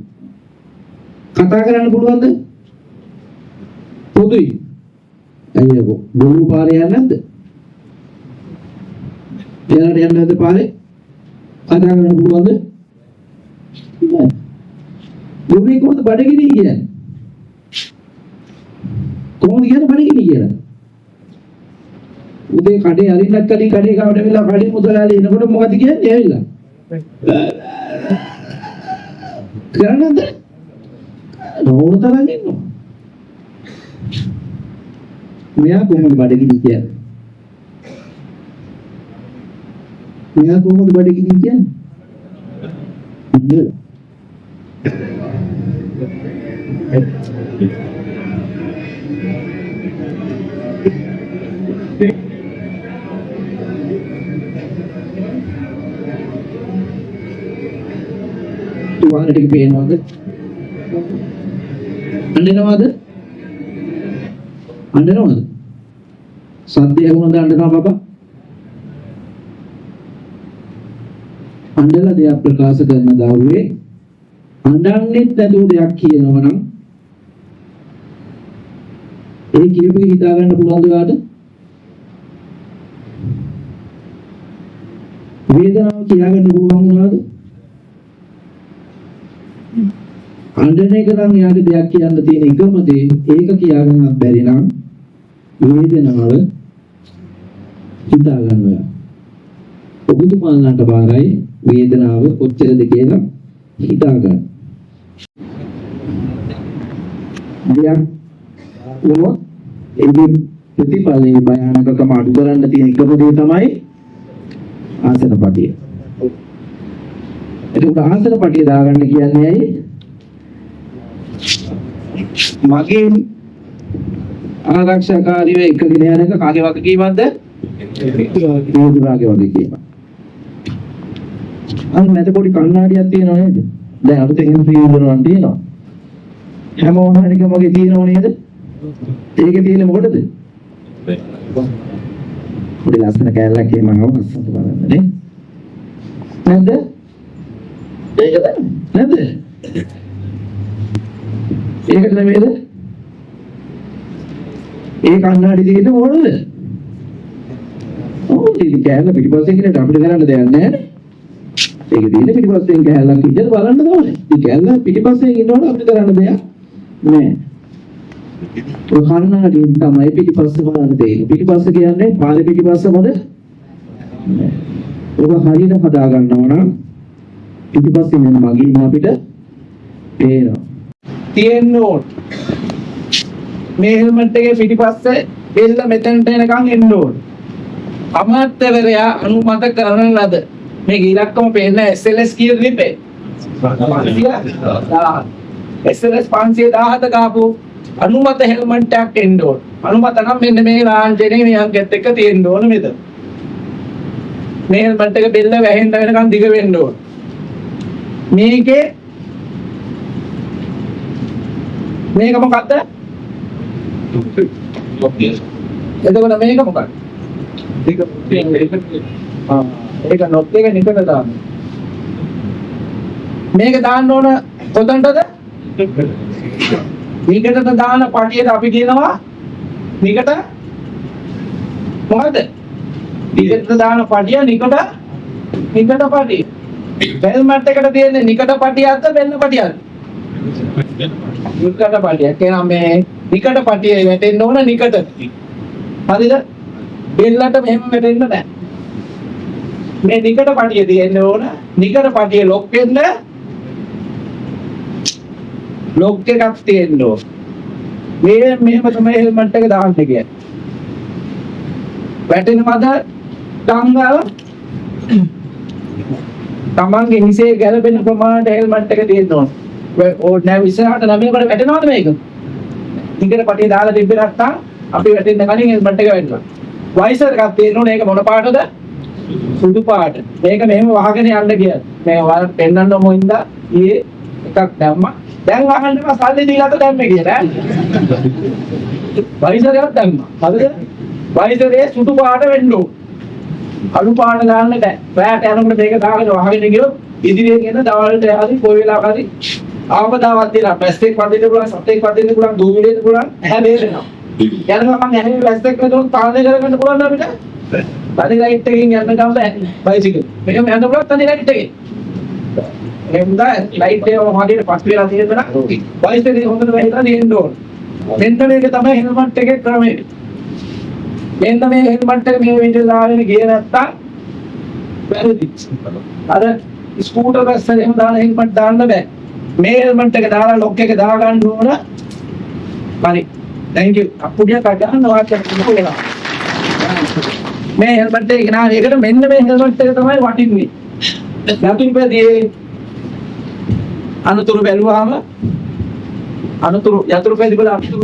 කතා කරන්න පුළුවන්ද පොදුයි අයියෝ බොරු පාරේ යන්නේ නැද්ද එයාලට යන්න නැද්ද පාරේ කතා කරන්න පුළුවන්ද බොරුයි කොහොමද බඩගිනි කියන්නේ කොහොමද කියන්නේ බඩගිනි කියලා උදේ කඩේ අරින්නත් කඩේ ගාවට වෙලා කඩේ මුදලාලි එනකොට මොකද කියන්නේ ඇවිල්ලා කරන්නද නෝන තරම් ඉන්නවා මෙයා කොහොමද බඩගිනි කියන්නේ මෙයා කොහොමද බඩගිනි කියන්නේ තුවාල ටික පේනවද? අඬනවද? අඬනවද? සද්දය වුණාද අඬනවා බබා? අඬලා දෙයක් ප්‍රකාශ කරන දරුවේ අඬන්නේ නැතුව දෙයක් කියනවා නම් ඒ කියපු එක හිතා ගන්න පුළුවන්ද ඔයාලට? වේදනාව කියාගන්න පුළුවන් වුණාද? අඬන එක නම් යාට දෙයක් කියන්න තියෙන එකම දේ ඒක කියාගන්නත් බැරි නම් වේදනාව හිතා ගන්න ඔයා. ඔබතුමාලන්ට බාරයි වේදනාව කොච්චරද කියලා හිතා ගන්න. දෙයක් වුණොත් ඒකේ ප්‍රතිඵලයේ භයානකකම අඩු කරන්න තියෙන එකම දේ තමයි ආසනපටිය. ඒක ආසනපටිය දාගන්න කියන්නේ ඇයි? මගේ ආරක්ෂාකාරීව එකගෙන යන එක කාගේ වගකීමක්ද? නේදුරාගේ වගකීම. අන්න මැද පොඩි කණ්ණාඩියක් තියෙනව නේද? දැන් අලුතෙන් එන ෆීල්ඩරන් තියෙනවා. හැම ඕනහනිකම වගේ තියෙනව නේද? ඒකේ තියෙන්නේ මොකටද? පොඩි ලස්සන කෑල්ලක් එහෙම අවස්සත් බලන්න නේ. නැද්ද? ඒකද? නැද්ද? ඒකට නෙමෙයිද? ඒ කන්නාඩි තියෙන්නේ මොනවද? ඔව් ඉතින් කෑල්ල පිටිපස්සෙන් ඉන්නට අපිට කරන්න දෙයක් නැහැ. ඒක තියෙන්නේ පිටිපස්සෙන් කෑල්ලක් ඉඳලා බලන්න ඕනේ. ඉතින් කෑල්ල පිටිපස්සෙන් ඉන්නවනේ අපිට කරන්න දෙයක් නැහැ. ඔය කන්නාඩියෙන් තමයි පිටිපස්ස බලන්න දෙන්නේ. පිටිපස්ස කියන්නේ පාරේ පිටිපස්ස මොකද? ඔබ හරියට හදා ගන්නවා නම් පිටිපස්සෙන් යන මගින් අපිට පේනවා. තියෙන්න ඕන. මේ හෙල්මට් එකේ පිටිපස්සේ බෙල්ල මෙතනට එනකන් එන්න ඕන. අමාත්‍යවරයා අනුමත කරන ලද මේ ඉලක්කම පේන SLS කීයද ලිපේ? 500. SLS 517 ගාපු අනුමත හෙල්මට් එකක් එන්න ඕන. අනුමත නම් මෙන්න මේ ලාංඡනයේ මේ අංකෙත් එක්ක තියෙන්න ඕන මෙතන. මේ හෙල්මට් එක බෙල්ල වැහෙන්න වෙනකන් දිග වෙන්න ඕන. මේකේ මේක මොකක්ද? එතකොට මේක මොකක්ද? ඒක නොත් එක නිකන් දාන්න. මේක දාන්න ඕන කොතනටද? නිකටට දාන පටියට අපි කියනවා නිකට මොකද්ද? නිකට දාන පටිය නිකට පටිය. හෙල්මට් එකට තියෙන්නේ නිකට පටියක්ද බෙල්ල පටියක්ද? නිකට පටිය. කියනවා මේ නිකට පටිය වැටෙන්න ඕන නිකට. හරිද? බෙල්ලට මෙහෙම වැටෙන්න බෑ. මේ නිකට පටිය තියෙන්න ඕන. නිකට පටිය ලොක් වෙන්න ලොක් එකක් තියෙන්න ඕන. මේ මෙහෙම තමයි හෙල්මට් එක දාන්න කියන්නේ. වැටෙනවද ඩංගාව? තමන්ගේ හිසේ ගැලපෙන ප්‍රමාණයට හෙල්මට් එක තියෙන්න ඕන. ඕ නෑ ඉස්සරහට නමේකට වැටෙනවද මේක? නිකට පටිය දාලා තිබ්බේ නැත්තම් අපි වැටෙන්න කලින් හෙල්මට් එක වැටෙනවා. වයිසර් එකක් තියෙන්න ඕන. ඒක මොන පාටද? සුදු පාට. මේක මෙහෙම වහගෙන යන්න කියලා. මේ වල පෙන්නන්න මොින්ද ඊයේ එකක් දැම්මා. දැන් අහන්න මම සල්ලි දීලාද දැම්මේ කියලා ඈ. වයිසර් එකක් දැම්මා. හරිද? වයිසරේ සුදු පාට වෙන්න ඕන. අලු පාට දාන්න බෑ. රැට යනකොට මේක දාගෙන වහගෙන ගියොත් ඉදිරියේ කියන දවල්ට හරි කොයි වෙලාවක හරි ආපදාවක් තියෙනවා. පැස්ටෙක් වදින්න පුළුවන්, සතෙක් වදින්න පුළුවන්, දූවිලින්න පුළුවන්. ඇහැ වේදෙනවා. යනවා මම ඇහැ පැස්ටෙක් වදිනොත් පාලනය කරගන්න පුළුවන් අපිට. තනි ලයිට් එකකින් යන්න ගම බෑ බයිසිකල්. මේක යන්න පුළුවන් තනි ලයිට් එකකින්. එහෙනම් ලයිට් එක වහගෙන පස් වෙලා තියෙනවා. බයිසිකල් එක හොඳට වැහිලා තියෙන්න ඕන. මෙන්න මේක තමයි හෙල්මට් එකේ ක්‍රමය. මෙන්න මේ හෙල්මට් එක මේ විදිහට දාගෙන ගියේ නැත්තම් වැරදි. අර ස්කූටර් බස් එකේ එහෙම දාන හෙල්මට් දාන්න බෑ. මේ හෙල්මට් එක දාලා ලොක් එක දා ගන්න ඕන. හරි. thank you. අපුඩිය කඩන්න වාක්‍යයක් කියනවා. මේ හෙල්මට් එක නා ඒකට මෙන්න මේ හෙල්මට් එක තමයි වටින්නේ. නැතුන් පැදී අනුතුරු බැලුවාම අනුතුරු යතුරු පැදී වල අනුතුරු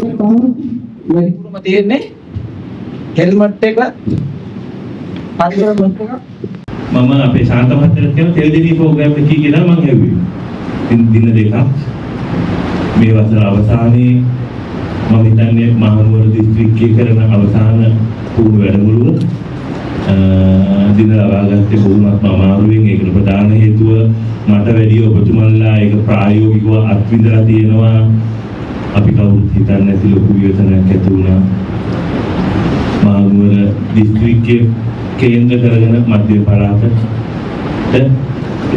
වැඩිපුරම තියෙන්නේ හෙල්මට් එක පරිවර්තන එක. මම අපේ ශාන්ත මහත්තයාට කියන ටෙලිවිෂන් ප්‍රෝග්‍රෑම් එකක් කියලා මම ඇහුවේ. දින දෙකක් මේ වසර අවසානයේ මම හිතන්නේ මහනුවර දිස්ත්‍රික්කයේ කරන අවසාන පුහුණු වැඩමුළුව දින ලබා ගත්තේ බොහොමත්ම අමාරුවෙන්. ඒකට ප්‍රධාන හේතුව මට වැඩිය ඔබතුමන්ලා ඒක ප්‍රායෝගිකව අත්විඳලා තියෙනවා. අපි කවුරුත් හිතන්නේ නැති ලොකු වියතනයක් ඇති වුණා. මහනුවර දිස්ත්‍රික්කයේ කේන්ද්‍ර කරගෙන මධ්‍ය පළාතට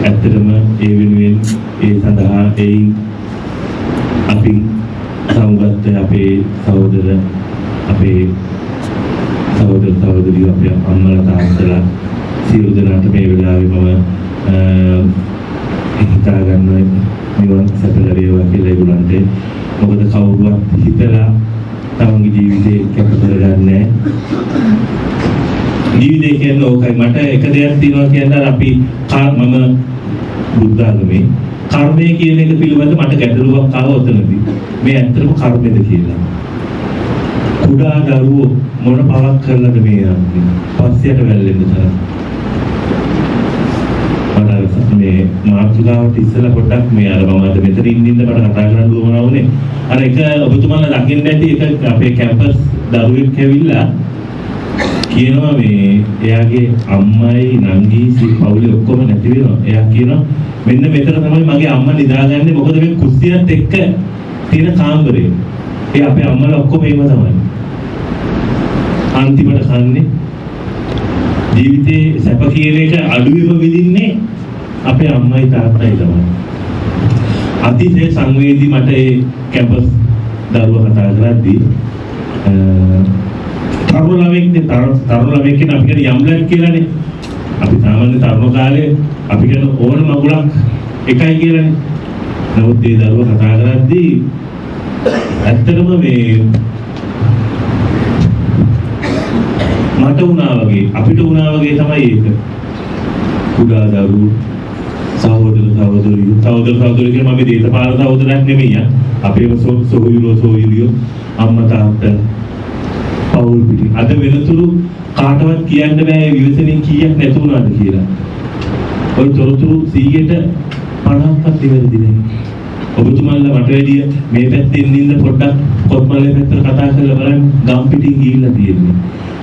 ඇත්තටම ඒ වෙනුවෙන් ඒ සඳහා අපි සමුගත්ත අපේ සහෝදරියෝ අපේ අම්මලා තාත්තලා සියලු දෙනාට මේ වෙලාවේ මම හිතා ගන්නවා නිවන් සැප ලැබේවා කියලා ඒගොල්ලන්ට. මොකද කවුරුවත් හිතලා තමන්ගේ ජීවිතේ කැප කරගන්නේ ජීවිතේ කියන්නේ ඕකයි. මට එක දෙයක් තියෙනවා කියන්නේ අපි මම බුද්ධ ආගමේ කර්මය කියන එක පිළිබඳ මට ගැටලුවක් ආවා ඔතනදී. මේ ඇත්තටම කර්මයද කියලා. කුඩා දරුවෝ මොන පවක් කරලාද මේ යන්නේ? පස්සයට වැල්ලෙන්න තරම්. මට මේ මාතෘකාවට ඉස්සලා පොඩ්ඩක් මේ අර මම අද මෙතන ඉඳින්න මට කතා කරන්න උවමනා වුණේ. අර එක ඔබතුමාලා දකින්න ඇති එක අපේ කැම්පස් දරුවෙක් ඇවිල්ලා කියනවා මේ එයාගේ අම්මයි නංගි පවුලේ ඔක්කොම නැති වෙනවා. එයා කියනවා මෙන්න මෙතන තමයි මගේ අම්මා නිදාගන්නේ. මොකද මේ කුස්සියත් එක්ක තියෙන කාමරේ. ඒ අපේ අම්මලා ඔක්කොම ඒව තමයි. අන්තිමට කන්නේ ජීවිතේ සැප කියන එක අඩුවෙම විඳින්නේ අපේ අම්මයි තාත්තයි තමයි. අතිශය සංවේදී මට ඒ කැම්පස් දරුවා කතා කරද්දී තරුණ ළමෙක් කියන අපි කියන යම්ලක් කියලානේ. අපි සාමාන්‍ය තරුණ කාලේ අපි කියන ඕන මගුලක් එකයි කියලානේ. නමුත් ඒ දරුවා කතා කරද්දී ඇත්තටම මේ මට වුණා වගේ අපිට වුණා වගේ තමයි ඒක. කුඩා දරුවෝ සහෝදර කියන මම දේශපාලන සහෝදරයක් නෙමෙයි. අපේම සොහොයුරියෝ අම්මා තාත්තා පවුල් පිටි. අද වෙනතුරු කාටවත් කියන්න බෑ විවසනින් කීයක් නැතු වුණාද කියලා. ඔය තොරතුරු 100ට 50ක්වත් ඉවරදි නෑ. ඔබතුමාලා මට වැඩිය මේ පැත්තෙන් ඉන්න පොඩ්ඩක් කොත්මලේ පැත්තට කතා කරලා බලන්න ගම් පිටින් ගිහිල්ලා තියෙන්නේ.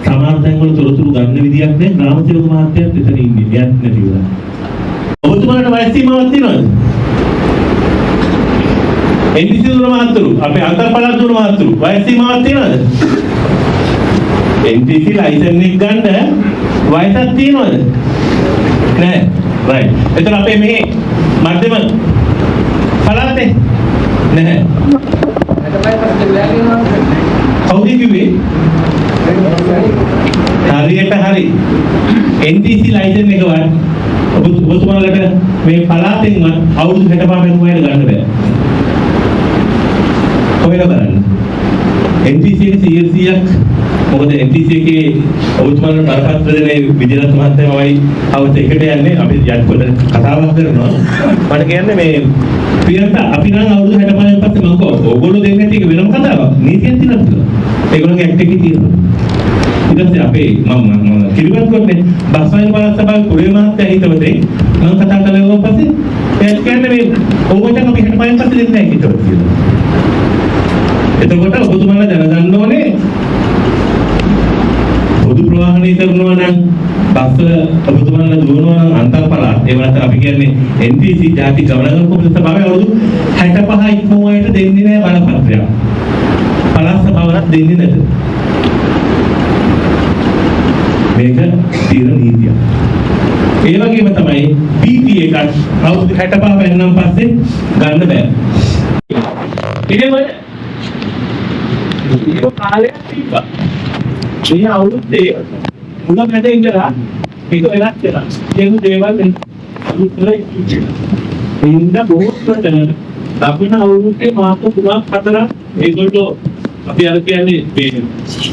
සමහර තැන්වල තොරතුරු ගන්න විදියක් නෑ. ග්‍රාම සේවක මහත්තයාත් එතන ඉන්නේ. එයාත් නැති වුණා. ඔබතුමාලට වයස් සීමාවක් තියෙනවද? එන්ඩිසි දුර මහත්තුරු අපේ අන්තර්පළාත් දුර මහත්තුරු වයස් සීමාවක් තියෙනවද? NTC ලයිසන් එක ගන්න වයසක් තියෙනවද? නෑ. රයිට්. එතන අපේ මේ මධ්‍යම පළාතේ නැහැ. කවුද කිව්වේ? හරියට හරි. NTC ලයිසන් එකවත් ඔබතුමාලට මේ පළාතෙන්වත් අවුරුදු 65 වෙනුවට ගන්න බෑ. කොහෙද බලන්න. NTC එකේ 100ක් මොකද NTC එකේ ඔබතුමාලට බරපතල දෙනේ විජේරත් මහත්තයාමයි අවුත් එකට යන්නේ අපි යටකොට කතාවක් කරනවා. මට කියන්නේ මේ පියන්ත අපි නම් අවුරුදු 65න් පස්සේ මම කෝ ඕගොල්ලෝ දෙන්නේ නැති එක වෙනම කතාවක්. නීතියක් තියෙනවා. ඒගොල්ලෝගේ ඇක්ට් එකේ තියෙනවා. ඊට පස්සේ අපේ මම කිරිවත් කරන්නේ බස්වයින් බලස් සභාවේ කුරේ මහත්තයා හිතවතේ මම කතා කළා පස්සේ එයාට කියන්නේ මේ ඕගොල්ලෝ අපි 65න් පස්සේ දෙන්නේ නැහැ හිතවත් කියලා. එතකොට ඔබතුමාලා දැනගන්න ඕනේ පොදු ප්‍රවාහනය කරනවා නම් බස් ඔබතුමාලා දුවනවා නම් අන්තර් පළාත් ඒ වලට අපි කියන්නේ NTC ජාති ගමනාගමන කොමිසම සභාවේ අවුරුදු 65 ඉක්මවයට දෙන්නේ නැහැ බලපත්‍රයක්. පළාත් සභාවලට දෙන්නේ නැත. මේක තීරණ නීතියක්. ඒ වගේම තමයි PT එකක් අවුරුදු 65 වෙනනම් පස්සේ ගන්න බෑ. ඉතින් ඒක කාලයක් තිබ්බා. මේ අවුරුද්දේ මුල මැද ඉඳලා මේක වෙනස් වෙනවා. ඒක දේවල් අලුත්ලා ඉන්න බොහෝ කොට ලබන අවුරුද්දේ මාස 3-4 ඒගොල්ලෝ අපි අර කියන්නේ මේ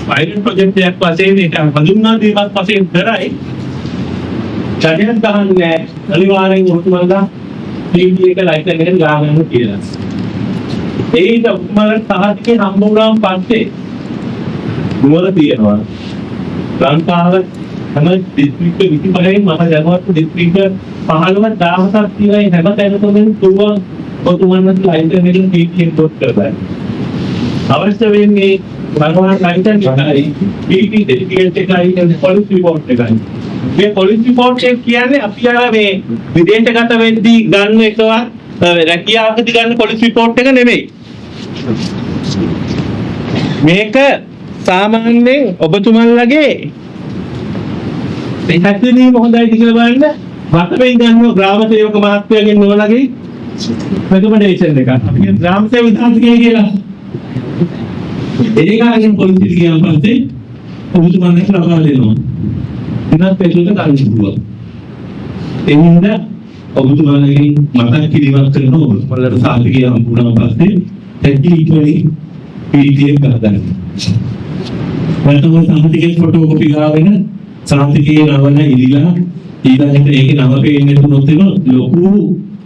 පයිලට් ප්‍රොජෙක්ට් එකක් වශයෙන් ඒක හඳුන්වා දීමක් වශයෙන් කරයි. චරිතය ගහන්නේ අනිවාර්යෙන් ඔතුමන්ලා PhD එක ලයිසන් එකට ගාගන්න කියලා. ඒක ඔතුමන්ලා සාහිත්‍ය හම්බ වුණාම පස්සේ නුවර තියෙනවා. ලංකාවේ හැම දිස්ත්‍රික්ක 25න් මම දැනුවත් දිස්ත්‍රික්ක 15,000ක් තියෙනයි හැම තැනකම තුවා ඔතුමන්ලා ලයිසන් එකෙන් PhD එකක් කරලා. අවශ්‍ය වෙන්නේ වරවන ලයිසන් එකයි PhD ඩෙඩිකේට් එකයි පොලිස් රිපෝට් එකයි. මේ පොලිස් රිපෝට් එක කියන්නේ අපි අර මේ විදේශගත වෙද්දී ගන්න එකවත් රැකියාවකදී ගන්න පොලිස් රිපෝට් එක නෙමෙයි. මේක සාමාන්‍යයෙන් ඔබතුමන්ලගේ මේ හැදෙන්නේ හොඳයිද කියලා බලන්න වතපෙන් ගන්න ග්‍රාම සේවක මහත්මයාගෙන් නෝලගේ රෙකමෙන්ඩේෂන් එකක්. අපි කියන ග්‍රාම සේවක විධානකය කියලා. ඒකගෙන් පොලිසියට ගියාම පස්සේ ඔබතුමන්ලට ලබා දෙනවා. ඉතින් පෙරලට ගන්න පුළුවන්. එනින්ද ඔබතුමන්ලගේ මතක් කිරීමක් කරනවා ඔබතුමන්ලට සාහිතිකය හම්බුනාම පස්සේ ඇක්ටිවිටි PDF ගන්න. වලට සාහිතිකේ ෆොටෝකොපි ගාගෙන සාහිතිකේ නවන ඉලිලා ඊළඟට ඒකේ නම පේන්නේ තුනොත් එන ලොකු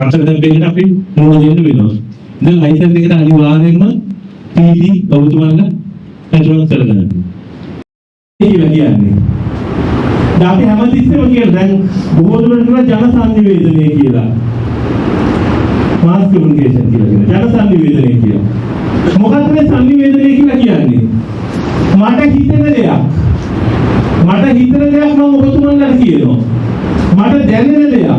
රසකඩම්බේකට අපි මොන දෙන්න වෙනවා. දැන් ලයිසන්ස් එකට අනිවාර්යයෙන්ම PD ඔබතුමන්ලා ඇතුළත් කරගන්න. ඒක කියන්නේ. අපි හැමතිස්සෙම කියන දැන් බොහෝ දුරට ජන සංනිවේදනය කියලා. මාස් කමියුනිකේෂන් කියලා කියන ජන සංනිවේදනය කියලා. මොකක්ද මේ සංනිවේදනය කියලා කියන්නේ? මට හිතෙන දෙයක් මම ඔබතුමන්ලාට කියනවා. මට දැනෙන දෙයක්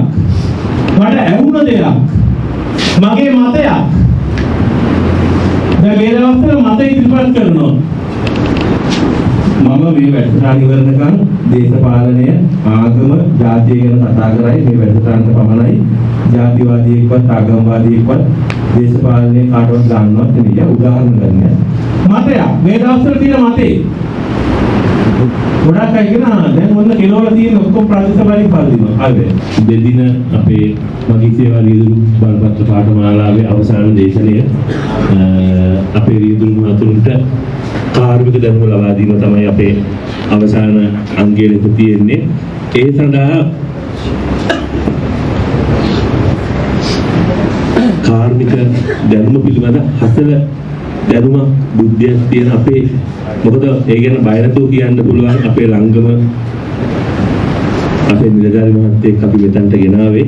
මට ඇහුණ දෙයක් මගේ මතයක් දැන් මේ දවස්වල මත ඉදිරිපත් කරනවා. මම මේ වැඩසටහන ඉවරනකම් දේශපාලනය ආගම ජාතිය ගැන කතා කරයි මේ වැඩසටහනට පමණයි. ජාතිවාදීෙක්වත් ආගම්වාදීෙක්වත් දේශපාලනයේ කාටවත් ගන්නවත් නෙවෙයි. උදාහරණ ගන්න. මතයක් මේ දවස්වල තියෙන මතේ ගොඩක් අය කියනවා දැන් මොන කෙලවර තියෙන ඔක්කොම ප්‍රතිසභාවේ පාදිනවා. හරිද? දෙදින අපේ මගී සේවා රියදුරු බලපත්‍ර පාඨමාලාවේ අවසාන දේශනය අපේ රියදුරු මහතුරුන්ට කාර්මික දැනුම ලබා දීම තමයි අපේ අවසාන අංගයේ ලෙස තියෙන්නේ. ඒ සඳහා කාර්මික දැනුම පිළිබඳ හසල දැනුම බුද්ධියක් තියෙන අපේ මොකද ඒ ගැන බය නැතුව කියන්න පුළුවන් අපේ ළඟම අපේ නිලධාරි මහත්තයෙක් අපි මෙතනට ගෙනාවේ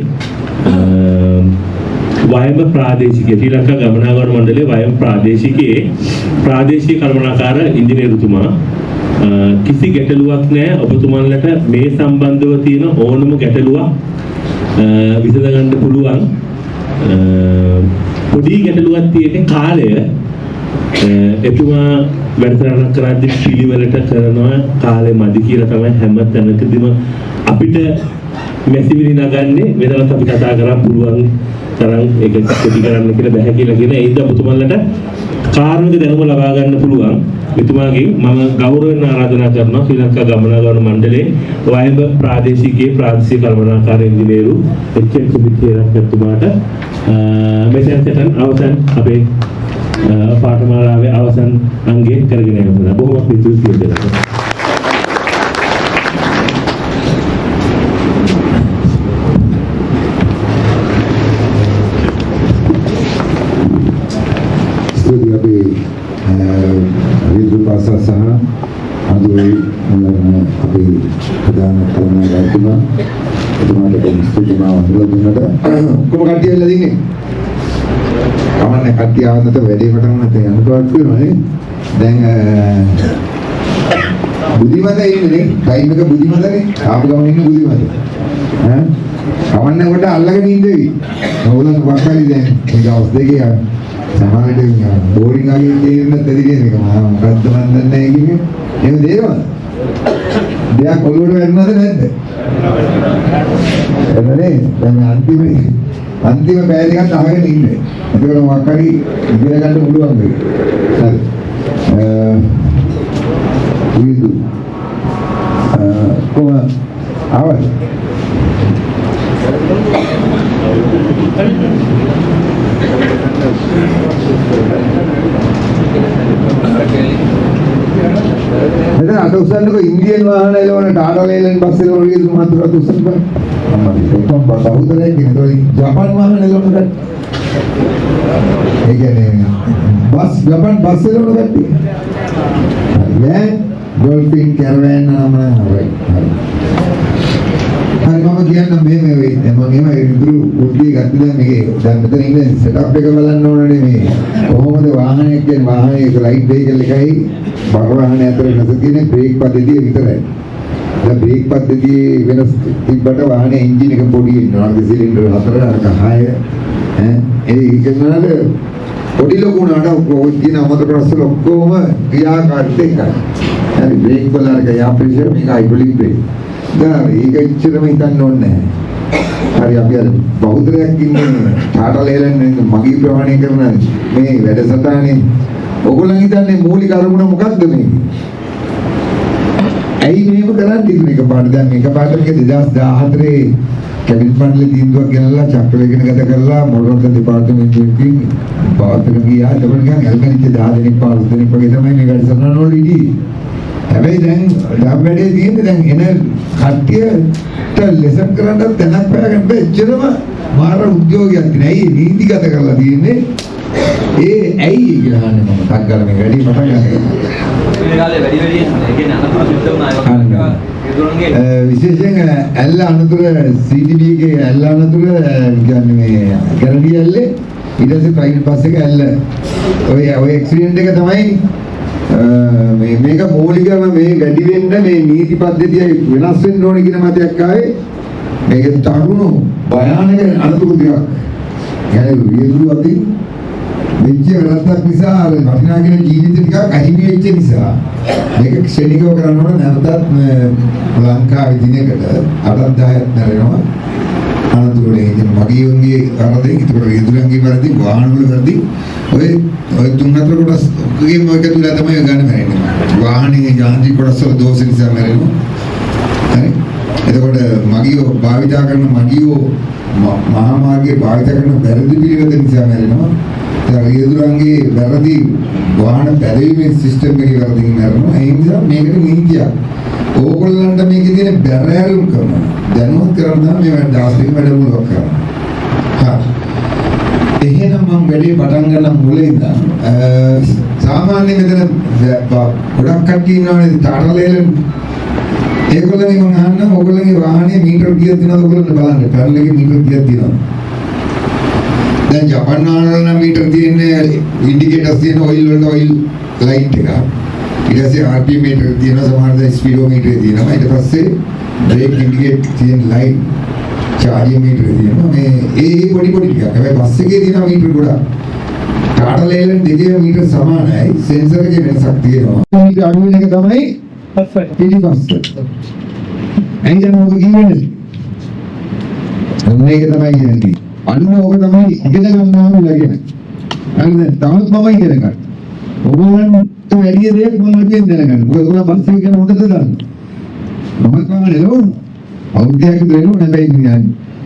වයඹ ප්‍රාදේශිකයේ ශ්‍රී ලංකා ගමනාගමන මණ්ඩලයේ වයඹ ප්‍රාදේශිකයේ ප්‍රාදේශීය කළමනාකාර ඉංජිනේරුතුමා කිසි ගැටලුවක් නැහැ ඔබතුමන්ලට මේ සම්බන්ධව තියෙන ඕනම ගැටලුවක් විසඳ ගන්න පුළුවන් පොඩි ගැටලුවක් තියෙන කාලය එතුමා වැඩසටහනක් කරද්දී පිළිවෙලට කරනවා කාලෙ මදි කියලා තමයි හැම තැනකදීම අපිට මැසිවිලි නගන්නේ වෙනවත් අපි කතා කරන් පුළුවන් තරම් ඒක කෙටි කරන්න කියලා බෑ කියලා කියන ඒ ඉඳ ඔබතුමන්ලට කාර්මික දැනුම ලබා ගන්න පුළුවන් මෙතුමාගෙන් මම ගෞරවයෙන් ආරාධනා කරනවා ශ්‍රී ලංකා ගමනාගමන මණ්ඩලයේ වයඹ ප්‍රාදේශීය කළමනාකාර ඉංජිනේරු එච්.එම්. සුමිත් හේරත් මැතිතුමාට මෙතෙන්ට අවසන් අපේ පාඨමාලාවේ අවසන් අංගය කරගෙන යනවා. බොහොම පිටු සියලු දෙනාට Rizul Pasal Saha Adui Api Kedana Kalana Gaituna Kedana Kedana Stujima Wahila Dunada Kuma Kati Ala Dini Kaman Kati Awan Nata Wedi Patang Nata Yang Kuat Kuih Mani Dan Budimata ini Kain Meka Budimata ni Apa kamu ini Budimata Kaman Nang Kota Allah Kan Indi Naulan Wakali Dan Mika Osdegi Ya සමහරවිට බෝරින් ආගේ තේරෙන්න තේරිගෙන එක මම මොකද්ද මන් දන්නේ නැහැ කියන්නේ එහෙම දේරවද දෙයක් ඔළුවට වැටුණාද නැද්ද එන්නනේ දැන් අන්තිම පැය දෙකක් අහගෙන ඉන්නේ එතකොට මොකක් හරි ඉගෙන ගන්න පුළුවන් වෙයි හරි විදු කොහොම ආවද Ada ada usaha ko Indian wahana elona Tata Leyland bus elona gitu matur ada usaha ba ammari ekam bahu tare kene to Japan wahana elona gat e kene bus Japan bus elona gatti van dolphin caravan namana right hari mama කියන්න මේ මම එහෙම ඉදිරි උද්දී ගත්තා මේකේ දැන් මෙතන ඉන්නේ සෙටප් එක බලන්න ඕනනේ මේ කොහොමද වාහනයක් කියන්නේ වාහනයේ ලයිට් වෙහිකල් එකයි බර වාහනය අතර වෙනස තියෙන්නේ බ්‍රේක් පද්ධතිය විතරයි. දැන් බ්‍රේක් පද්ධතිය වෙනස් තිබ්බට වාහනේ එන්ජින් එක පොඩි වෙනවා. අර සිලින්ඩර් 4 අර 6 ඒක නේද පොඩි ලොකු නඩ ඔය කියන අමතර ප්‍රශ්න ඔක්කොම ක්‍රියාකාරීත්වය එකයි. හරි බ්‍රේක් වල අර යා ප්‍රෙෂර් මේක හයිඩ්‍රොලික් බ්‍රේක්. දැන් ඒක ඉච්චරම හිතන්න ඕනේ නැහැ. හරි අපි අර බෞද්ධයක් ඉන්නේ ටාටා ලේලන් මගී ප්‍රමාණය කරන මේ වැඩසටහනේ ඔයගොල්ලන් හිතන්නේ මූලික අරමුණ මොකක්ද මේ? ඇයි මේක කරන්නේ කියන එක පාඩ දැන් මේක පාඩ මේක 2014 කැබිනට් මණ්ඩලයේ තීන්දුවක් ගෙනල්ලා චක්‍රවේගන ගත කරලා මොඩරන් දෙපාර්තමේන්තුවකින් පාවතක ගියා. ඒකට නිකන් ඇල්ගනිච්ච 10 දෙනෙක් 15 දෙනෙක් වගේ තමයි මේ වැඩසටහන වල ඉදී. හැබැයි දැන් වැඩේ තියෙන්නේ දැන් එන කට්ටියට ලෙසන් කරන්න තැනක් හොයාගන්න බැහැ. එච්චරම මාර උද්‍යෝගයක් තියෙනවා. ඇයි නීතිගත කරලා තියෙන්නේ? ඇයි කියලා අහන්නේ මම ටක් ගාලා මේ වැඩි පටන් ගන්නවා. මේ කාලේ වැඩි ඒ කියන්නේ අනතුරු සිද්ධ වුණා ඒක. විශේෂයෙන් ඇල්ල අනතුර CTB එකේ ඇල්ල අනතුර කියන්නේ මේ ගැරන්ටි ඇල්ලේ ඊට පස්සේ ප්‍රයිවට් බස් එක ඇල්ල ඔය ඇක්සිඩන්ට් එක තමයි මේක මූලිකව මේ වැඩි වෙන්න මේ නීති පද්ධතිය වෙනස් වෙන්න ඕනේ කියන මතයක් ආවේ මේක තරුණු භයානක අනතුරු ටිකක්. يعني විදුලි අතින් මෙච්ච වෙනසක් නිසා අර වටිනාගෙන ජීවිත ටිකක් අහිමි වෙච්ච නිසා මේක ක්ෂණිකව කරනකොට නැවතත් ලංකාවේ දිනයකට 8-10ක් නැරෙනවා අනතුරුනේ. ඉතින් මගේ උන්ගේ වරදින් ඒකට විදුලියන්ගේ වරදින් වාහන වල වරදින් ඔය 3-4 කොටස් ඔක්කොගේම එක තුල තමයි ගන්න මැරෙන්නේ. වාහනේ යාන්ත්‍රික කොටස් වල දෝෂ නිසා මැරෙනවා. හරි. එතකොට මගියෝ භාවිතා කරන මගියෝ මහා මාර්ගයේ භාවිතා කරන වැරදි පිළිවෙත නිසා මැරෙනවා. රියදුරන්ගේ වැරදි වාහන පැදවීමේ සිස්ටම් එකේ වැරදිින් මැරෙනවා. ඒ නිසා මේකට නීතියක්. ඕගොල්ලන්ට මේකේ තියෙන බැරෑරුම් කරනවා. දැනුවත් කරනවා මේ දවස් දෙක වැඩමුළුවක් කරනවා. එහෙනම් මම වැඩේ පටන් ගන්න මුලින් ඉඳන් සාමාන්‍ය මෙතන ගොඩක් කට්ටිය ඉන්නවනේ ටාටා ලේලන් ඒගොල්ලන්ගේ මම අහන්න ඕගොල්ලන්ගේ වාහනේ මීටර කීයක් තියෙනවද ඔයගොල්ලෝ බලන්න. ටර්න් එකේ මීටර කීයක් තියෙනවද? දැන් ජපාන් වාහනවල නම් මීටර තියෙන්නේ ඉන්ඩිකේටර්ස් තියෙන ඔයිල් වල ඔයිල් ලයිට් එක. ඊට පස්සේ RPM මීටර තියෙනවා සමහර දා ස්පීඩෝමීටර් තියෙනවා. ඊට පස්සේ බ්‍රේක් ඉන්ඩිකේට් තියෙන ලයිට් චාර්ජින් මීටර තියෙනවා. මේ ඒ පොඩි ටිකක්. හැබැයි බස් එකේ තියෙන මීටර ගොඩක්. ටාටා ලේලන් දෙකේ මීටර සමානයි. සෙන්සර් එකේ වෙනසක් තියෙනවා. මීටර අඩු වෙන එක තමයි පිළිපස්ස. එයි දැන් ඔබ කියන්නේ. මේක තමයි කියන්නේ. අන්න ඕක තමයි ඉගෙන ගන්නවා ලගෙන. හරිද? තවත් මම ඉගෙන ගන්න. ඔයගොල්ලන්ට වැඩි දෙයක් මම කියන්නේ දැනගන්න. මොකද ඔයා බස් එක ගැන හොඳට දන්න. මම කානේ නෝ. අවුරුද්දක් දෙනෝ නැබැයි කියන්නේ.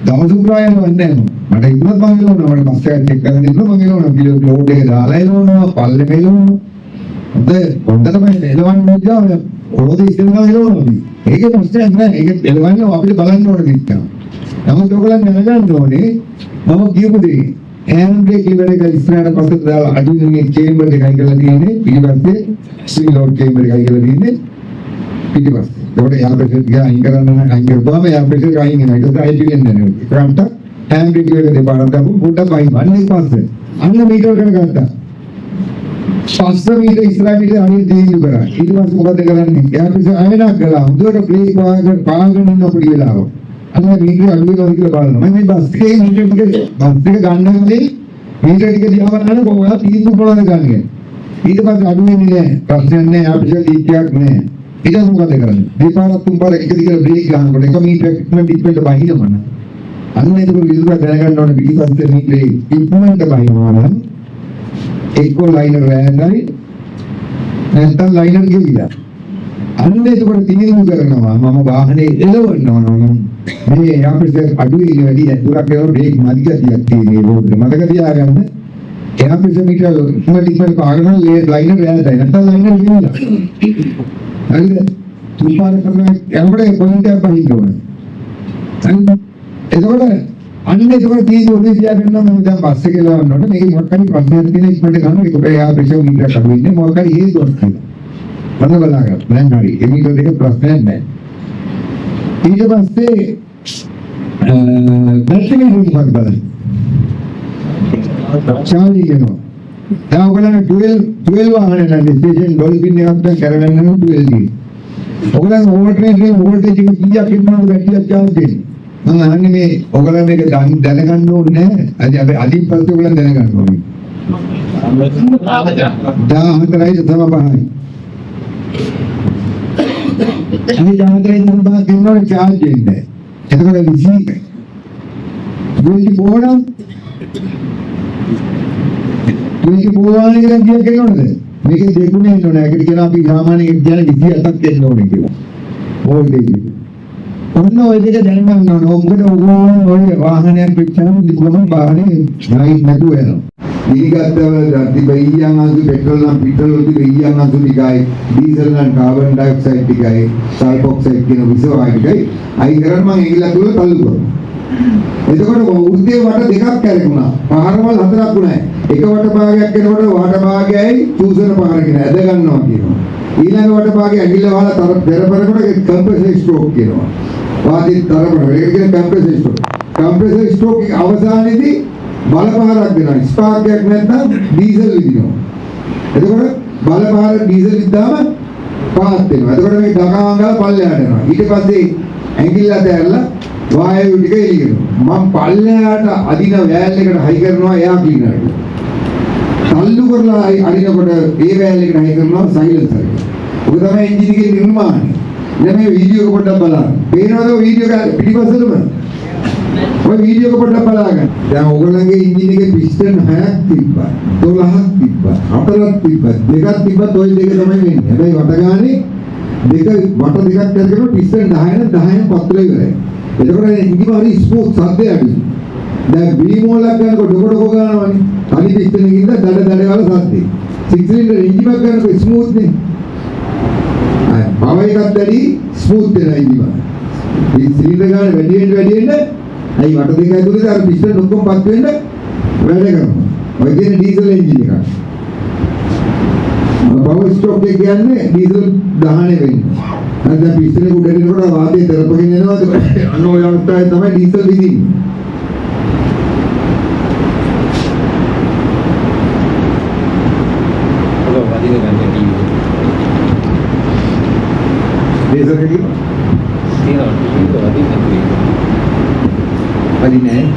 දවස් උග්‍රායන වන්නේ මට ඉක්මනට මම එළවනවා. මට බස් එක චෙක් කරන්න ඉන්නවා මම එළවනවා. කිලෝ ලෝඩ් එක දාලා එළවනවා. පල්ලෙ මෙලවනවා. හොඳටම එළවන්න ඕනේ. ඔරොද ඉස්සෙල්ලා එළවනවා. ඒකේ ප්‍රශ්නයක් නෑ. ඒක එළවන්න අපිට බලන්න ඕනේ දෙයක්. නමුත් ඔයගොල්ලන් දැනගන්න ඕනේ මම කියපු දේ හෑන්ඩ් බ්‍රේක් ලිවර් එක ඉස්සරහට පස්සට දාලා අඩුවෙන් චේම්බර් එකයි කරලා තියෙන්නේ ඊපස්සේ ස්විං ලෝඩ් චේම්බර් එකයි කරලා තියෙන්නේ පිටිපස්සේ. ඒකට යාර ප්‍රෙෂර් එක අයින් කරන්න අයින් කරපුවාම යාර ප්‍රෙෂර් එක අයින් වෙනවා. ඊට පස්සේ අයින් වෙන්නේ නැහැ. ඒකට හෑන්ඩ් බ්‍රේක් ලිවර් එක දෙපාරක් දාපු පොඩ්ඩක් අයින් වන්නේ පස්සේ. අන්න මීටර කරන ගත්තා. 500 මීටර ඉස්සරහ මීටර අනිත් දෙයින් කරා. ඊට පස්සේ මොකද කරන්නේ? යාර ප්‍රෙෂර් අයනක් ගලා හොඳට බ්‍රේක් පාගගෙන ඉන්න පොඩි වෙලාවක්. අන්න මීටර අඩුවෙනවද කියලා බලනවා. මම බස් එකේ මීටර ටික ගන්නවාදී මීටර ටික දිහා බලනකොට කොහොමද තීන්දුව බලන්න ගන්නේ. ඊට පස්සේ අඩු වෙන්නේ නැහැ. ප්‍රශ්නයක් නැහැ. අපිට ලීක්යක් නැහැ. ඊට පස්සේ මොකද කරන්නේ? දෙපාරක් තුන්පාරක් එක දිගට බ්‍රේක් ගන්නකොට එක මීටරයක් ඉක්මනට බහිනවනම් අන්න ඒක විදුර දැනගන්න ඕනේ පිටිපස්සේ මීටරේ ඉක්මනට බහිනවා නම් එක්ක ලයිනර් වැඳයි නැත්නම් ලයිනර් ගිහිලා අන්න ඒකට තීන්දුව කරනවා මම වාහනේ එලවන්න ඕන මේ අපිට අඩුවේ වැඩි දුරක් යන බ්‍රේක් මදි ගතියක් තියෙන රෝඩ් එක මතක තියාගන්න එයා පිටමීටර ඉක්මනට පාගන ලයිනර් වැඳයි නැත්නම් ලයිනර් ගිහිලා හරිද තුපාර කරනවා යනකොට පොයින්ට් එක බහින්න ඕනේ එතකොට අන්න ඒකට තීන්දුව තියාගන්න මම දැන් බස් එකේ ලවන්නකොට මේක මොකක් හරි ප්‍රශ්නයක් තියෙන ඉක්මනට ගන්න ඒක ඔයා ප්‍රෙෂර් මීටරයක් අඩු වෙන්නේ මොකක් හරි හේතුවක් තියෙනවා මම බලගන්න දැන් හරි එමිට දෙක ප්‍රශ්නයක් නැහැ ඊට පස්සේ බැටරි එක මොකක්ද බලන්න චාර්ජ් කරනවා දැන් ඔයගොල්ලන් 12 වාහනේ නම් ස්ටේෂන් ඩොල්ෆින් එකක් දැන් කරගෙන යනවා 12 දී ඔයගොල්ලන් ඕවර්ට්‍රේන් වෝල්ටේජ් එක කීයක් ඉන්නවද බැටරියක් චාර්ජ් දෙන්නේ මම අහන්නේ මේ ඔයගොල්ලන් මේක දැනගන්න ඕනේ නැහැ අද අදින් පස්සේ ඔයගොල්ලන් දැනගන්න ඕනේ 14යි තමයි අපි ජාතකයෙන් නම්බර් දෙන්නවා චාර්ජ් දෙන්නේ. එතකොට 24 නම් 24 වාගේ ගියක් කරනවද? මේකේ දෙකුණේ ඉන්නෝනේ. ඒකට කියන අපි සාමාන්‍යයෙන් කියන 27ක් දෙන්න ඕනේ කියලා. වෝල්ටේජ් එක. ඔන්න ඔය දෙක දැනගන්න ඕනේ. මොකද ඔය වාහනයක් පිටචාම දිගම වාහනේ නයිට් නැතුව යනවා. දීගත්තව තිබෙයියන් අසු පෙට්‍රල් නම් පිටරල් තිබෙයියන් අසු ටිකයි ඩීසල් නම් කාබන් ඩයොක්සයිඩ් ටිකයි සල්ෆොක්සයිඩ් කියන විස වායු ටිකයි අයින් කරන් මම ඒගිලා තුල තල්ලු කරනවා එතකොට උද්දේ වට දෙකක් කැරකුණා පාරවල් හතරක් වුණා එක වට භාගයක් කරනකොට වට භාගයයි චූසර පාර කියන ඇද ගන්නවා කියනවා ඊළඟ වට භාගය ඇඟිල්ල වහලා පෙරපරකට කම්ප්‍රෙසර් ස්ට්‍රෝක් කියනවා වාදී තරපර ඒක කියන කම්ප්‍රෙසර් ස්ට්‍රෝක් අවසානයේදී බලපහරක් දෙනවා ස්පාර්ක් එකක් නැත්නම් ඩීසල් විදිනවා එතකොට බලපහර ඩීසල් විද්දාම පාත් වෙනවා එතකොට මේ දකාංගල පල්ලෙහාට යනවා ඊට පස්සේ ඇඟිල්ල ඇදලා වායු ටික එළියනවා මම පල්ලෙහාට අදින වෑල් එකට හයි කරනවා එයා ක්ලීනර් එක තල්ලු කරලා අදිනකොට ඒ වෑල් එකට හයි කරනවා සයිලන්සර් එක ඔක තමයි එන්ජින් එකේ නිර්මාණය දැන් මේ වීඩියෝ එක පොඩ්ඩක් බලන්න පේනවද වීඩියෝ එක පිටිපස්සටම ඔය වීඩියෝ එක පොඩ්ඩක් බලන්න. දැන් ඔයගොල්ලන්ගේ එන්ජින් එකේ පිස්ටන් 6ක් තිබ්බා. 12ක් තිබ්බා. 4ක් තිබ්බා. 2ක් තිබ්බත් ওই දෙක තමයි වෙන්නේ. හැබැයි වට ගානේ වට දෙකක් කරගෙන පිස්ටන් 10 10න් පත්‍රය ඉවරයි. එතකොට එන්ජින් හරි ස්මූත් සද්දය අඩුයි. දැන් බීම් වලක් ගන්නකොට ඩොක ගන්නවනේ. තනි පිස්ටන් එකකින්ද දඩ වල සද්දේ. 6 සිලින්ඩර් එන්ජින් එකක් ගන්නකොට ස්මූත් නේ. පවර් එකක් වැඩි ස්මූත් වෙන එන්ජින් එක. මේ සිලින්ඩර් ගානේ වැඩි වෙන්න අයි වට දෙක ඇතුලේ අර පිස්ටන් ඔක්කොම පත් වෙන්න වැඩ කරනවා. ඔය කියන්නේ ඩීසල් එන්ජින් එකක්. පවර් ස්ට්‍රෝක් එක කියන්නේ ඩීසල් දහණය වෙන්නේ. අර දැන් පිස්ටන් එක උඩට එනකොට වාතය තෙරපගෙන යනවා. අන්න ඔය අවස්ථාවේ තමයි ඩීසල් විදින්නේ. ඔය වදින ගන්නේ ටීවී. ඩීසල් එක තියෙනවා. Adine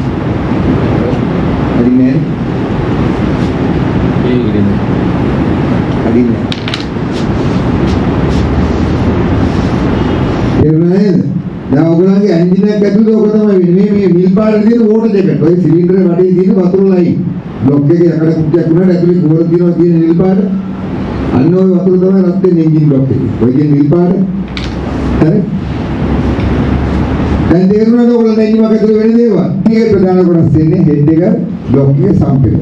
දැන් ඔයගොල්ලන්ගේ එන්ජින් එක ඇතුලේ ඔක තමයි වෙන්නේ මේ මිල් පාරේ තියෙන වෝටර් ජැකට් ඔය සිලින්ඩරේ වටේ තියෙන වතුර ලයින් බ්ලොක් එකේ යකඩ කුට්ටියක් උනාට ඇතුලේ කුවර තියෙනවා තියෙන මිල් පාර අන්න ඔය වතුර තමයි රත් වෙන්නේ එන්ජින් බ්ලොක් එකේ. ඔය කියන්නේ නිල් පාට. හරි? දැන් තේරුණාද ඔයගොල්ලෝ එන්ජින් එක ඇතුලේ වෙන දේවල්? මේකේ ප්‍රධාන කොටස් දෙන්නේ හෙඩ් එක, බ්ලොක් එක, සම්ප් එක.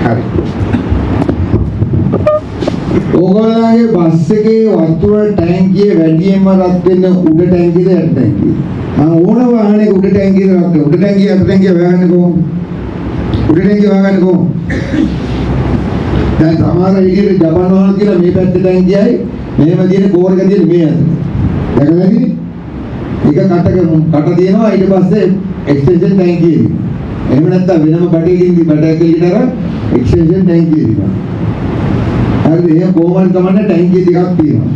හරි. ඕගොල්ලන්ගේ බස් එකේ වතුර ටැංකිය වැඩියෙන්ම රත් වෙන උඩ ටැංකියද යට ටැංකියද? මම ඕන වාහනයක උඩ ටැංකියද රත් වෙන. උඩ ටැංකිය යට ටැංකිය වහගන්නේ කොහොමද? උඩ ටැංකිය වහගන්නේ කොහොමද? දැන් සමහර විදිහට ජපාන වහන කියලා මේ පැත්තේ ටැංකියයි මෙහෙම තියෙන බෝර් එක තියෙන මේ අතට. දැකලාද? එක කට තියෙනවා ඊට පස්සේ එක්ස්ටෙන්ෂන් ටැංකිය තියෙනවා. එහෙම නැත්නම් වෙනම බඩේකින් බඩේකලිටර එක්ස්ටෙන්ෂන් ටැංකිය තියෙනවා. හරිද? එහෙනම් කොහොමද කමන්න ටැංකිය ටිකක් තියෙනවා.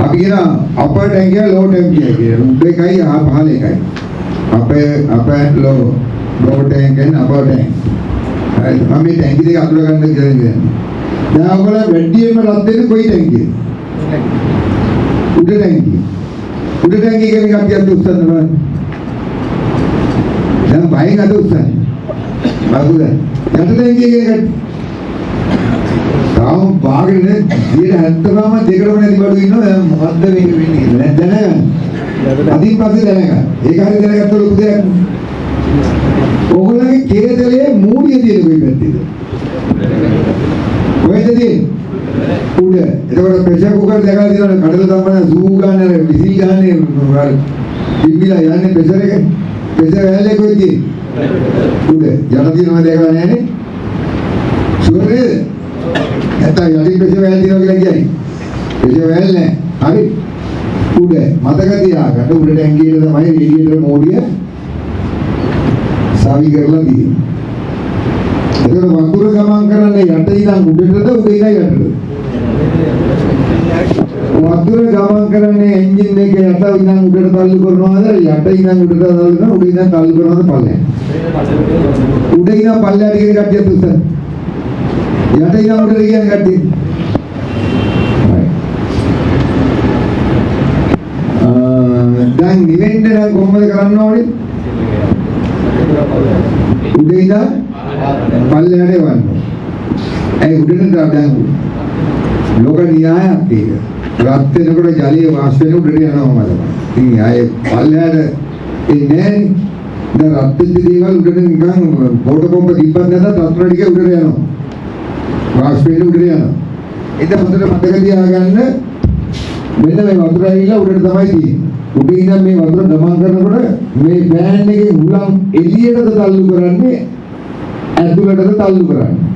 අපි කියන අපර් ටැංකිය ලෝ ටැංකිය කියලා. උඩ එකයි පහළ එකයි. අපර් ලෝ ටැංක් and අපර් ටැංක්. හරි. මම මේ ටැංකිය දෙක අතුර ගන්න කියලා කියන්නේ. දැන් ඔයගොල්ලෝ වැඩියෙන්ම රත් වෙන්නේ කොයි ටැංකියද? උඩ ටැංකිය. උඩ ටැංකිය කියන කට්ටියත් උස්සන්න බෑ. දැන් බයින් අද උස්සන්නේ. බාගුද? යට ටැංකිය කියන කට්ටිය තාම බාගෙනේ 70%ම දෙකටම නැති බඩු ඉන්නවා. දැන් මොකද්ද මේක වෙන්නේ? දැනගන්න. අදින් පස්සේ දැනගන්න. ඒක හරි දැනගත්තොත් ලොකු දෙයක්. ඔයගොල්ලන්ගේ කේතලයේ මූලිය තියෙන කොයි පැත්තේද? කොහෙද තියෙන්නේ? උඩ. එතකොට ප්‍රෙෂර් කුකර් දැකලා තියෙනවනේ කඩල තමයි සූ ගන්න විසිල් ගන්නේ ඉබ්බිලා යන්නේ ප්‍රෙෂර් එක. ප්‍රෙෂර් වැල්ලේ කොහෙද තියෙන්නේ? උඩ. යට තියෙනවද දැකලා නැහැනේ. ෂුවර් නේද? නැත්නම් යටි ප්‍රෙෂර් වැල් තියෙනවා කියලා කියන්නේ. ප්‍රෙෂර් වැල් නැහැ. හරි. උඩ. මතක තියාගන්න උඩ ටැංකියේ තමයි රේඩියේටර් මෝඩිය සාවි කරලා තියෙන්නේ. එතකොට වතුර ගමන් කරන්නේ යට ඉඳන් උඩටද උඩ ඉඳන් යටටද? වතුර ගමන් කරන්නේ එන්ජින් එක යට ඉඳන් උඩට තල්ලු කරනවාද යට ඉඳන් උඩට තල්ලු කරනවද උඩ ඉඳන් තල්ලු කරනවද පල්ලෙහාට? උඩ ඉඳන් පල්ලෙහාට කියන කට්ටියත් උත්තර. යට ඉඳන් උඩට කියන කට්ටිය. දැන් නිවෙන්න නම් කොහොමද කරන්න ඕනේ? උඩ ඉඳන් පල්ලෙහාට යවන්න. ඒ උඩට දැන් ලෝක න්‍යායක් ඒක. රත් වෙනකොට ජලයේ වාෂ්ප වෙන උඩට යනවාම තමයි. ඉතින් ආයේ පල්ලෙහාට එන්නේ නැහැ. දැන් රත් වෙච්ච දේවල් උඩට නිකන් පොඩ කොම්බ තිබ්බත් නැත්නම් රත්න ටික උඩට යනවා. වාෂ්ප වෙන උඩට යනවා. ඒක හොඳට මතක තියාගන්න. මෙන්න මේ වතුර ඇවිල්ලා උඩට තමයි තියෙන්නේ. උඩ ඉඳන් මේ වතුර ගමන් කරනකොට මේ පෑන් එකේ හුලං එළියටද තල්ලු කරන්නේ ඇතුළටද තල්ලු කරන්නේ?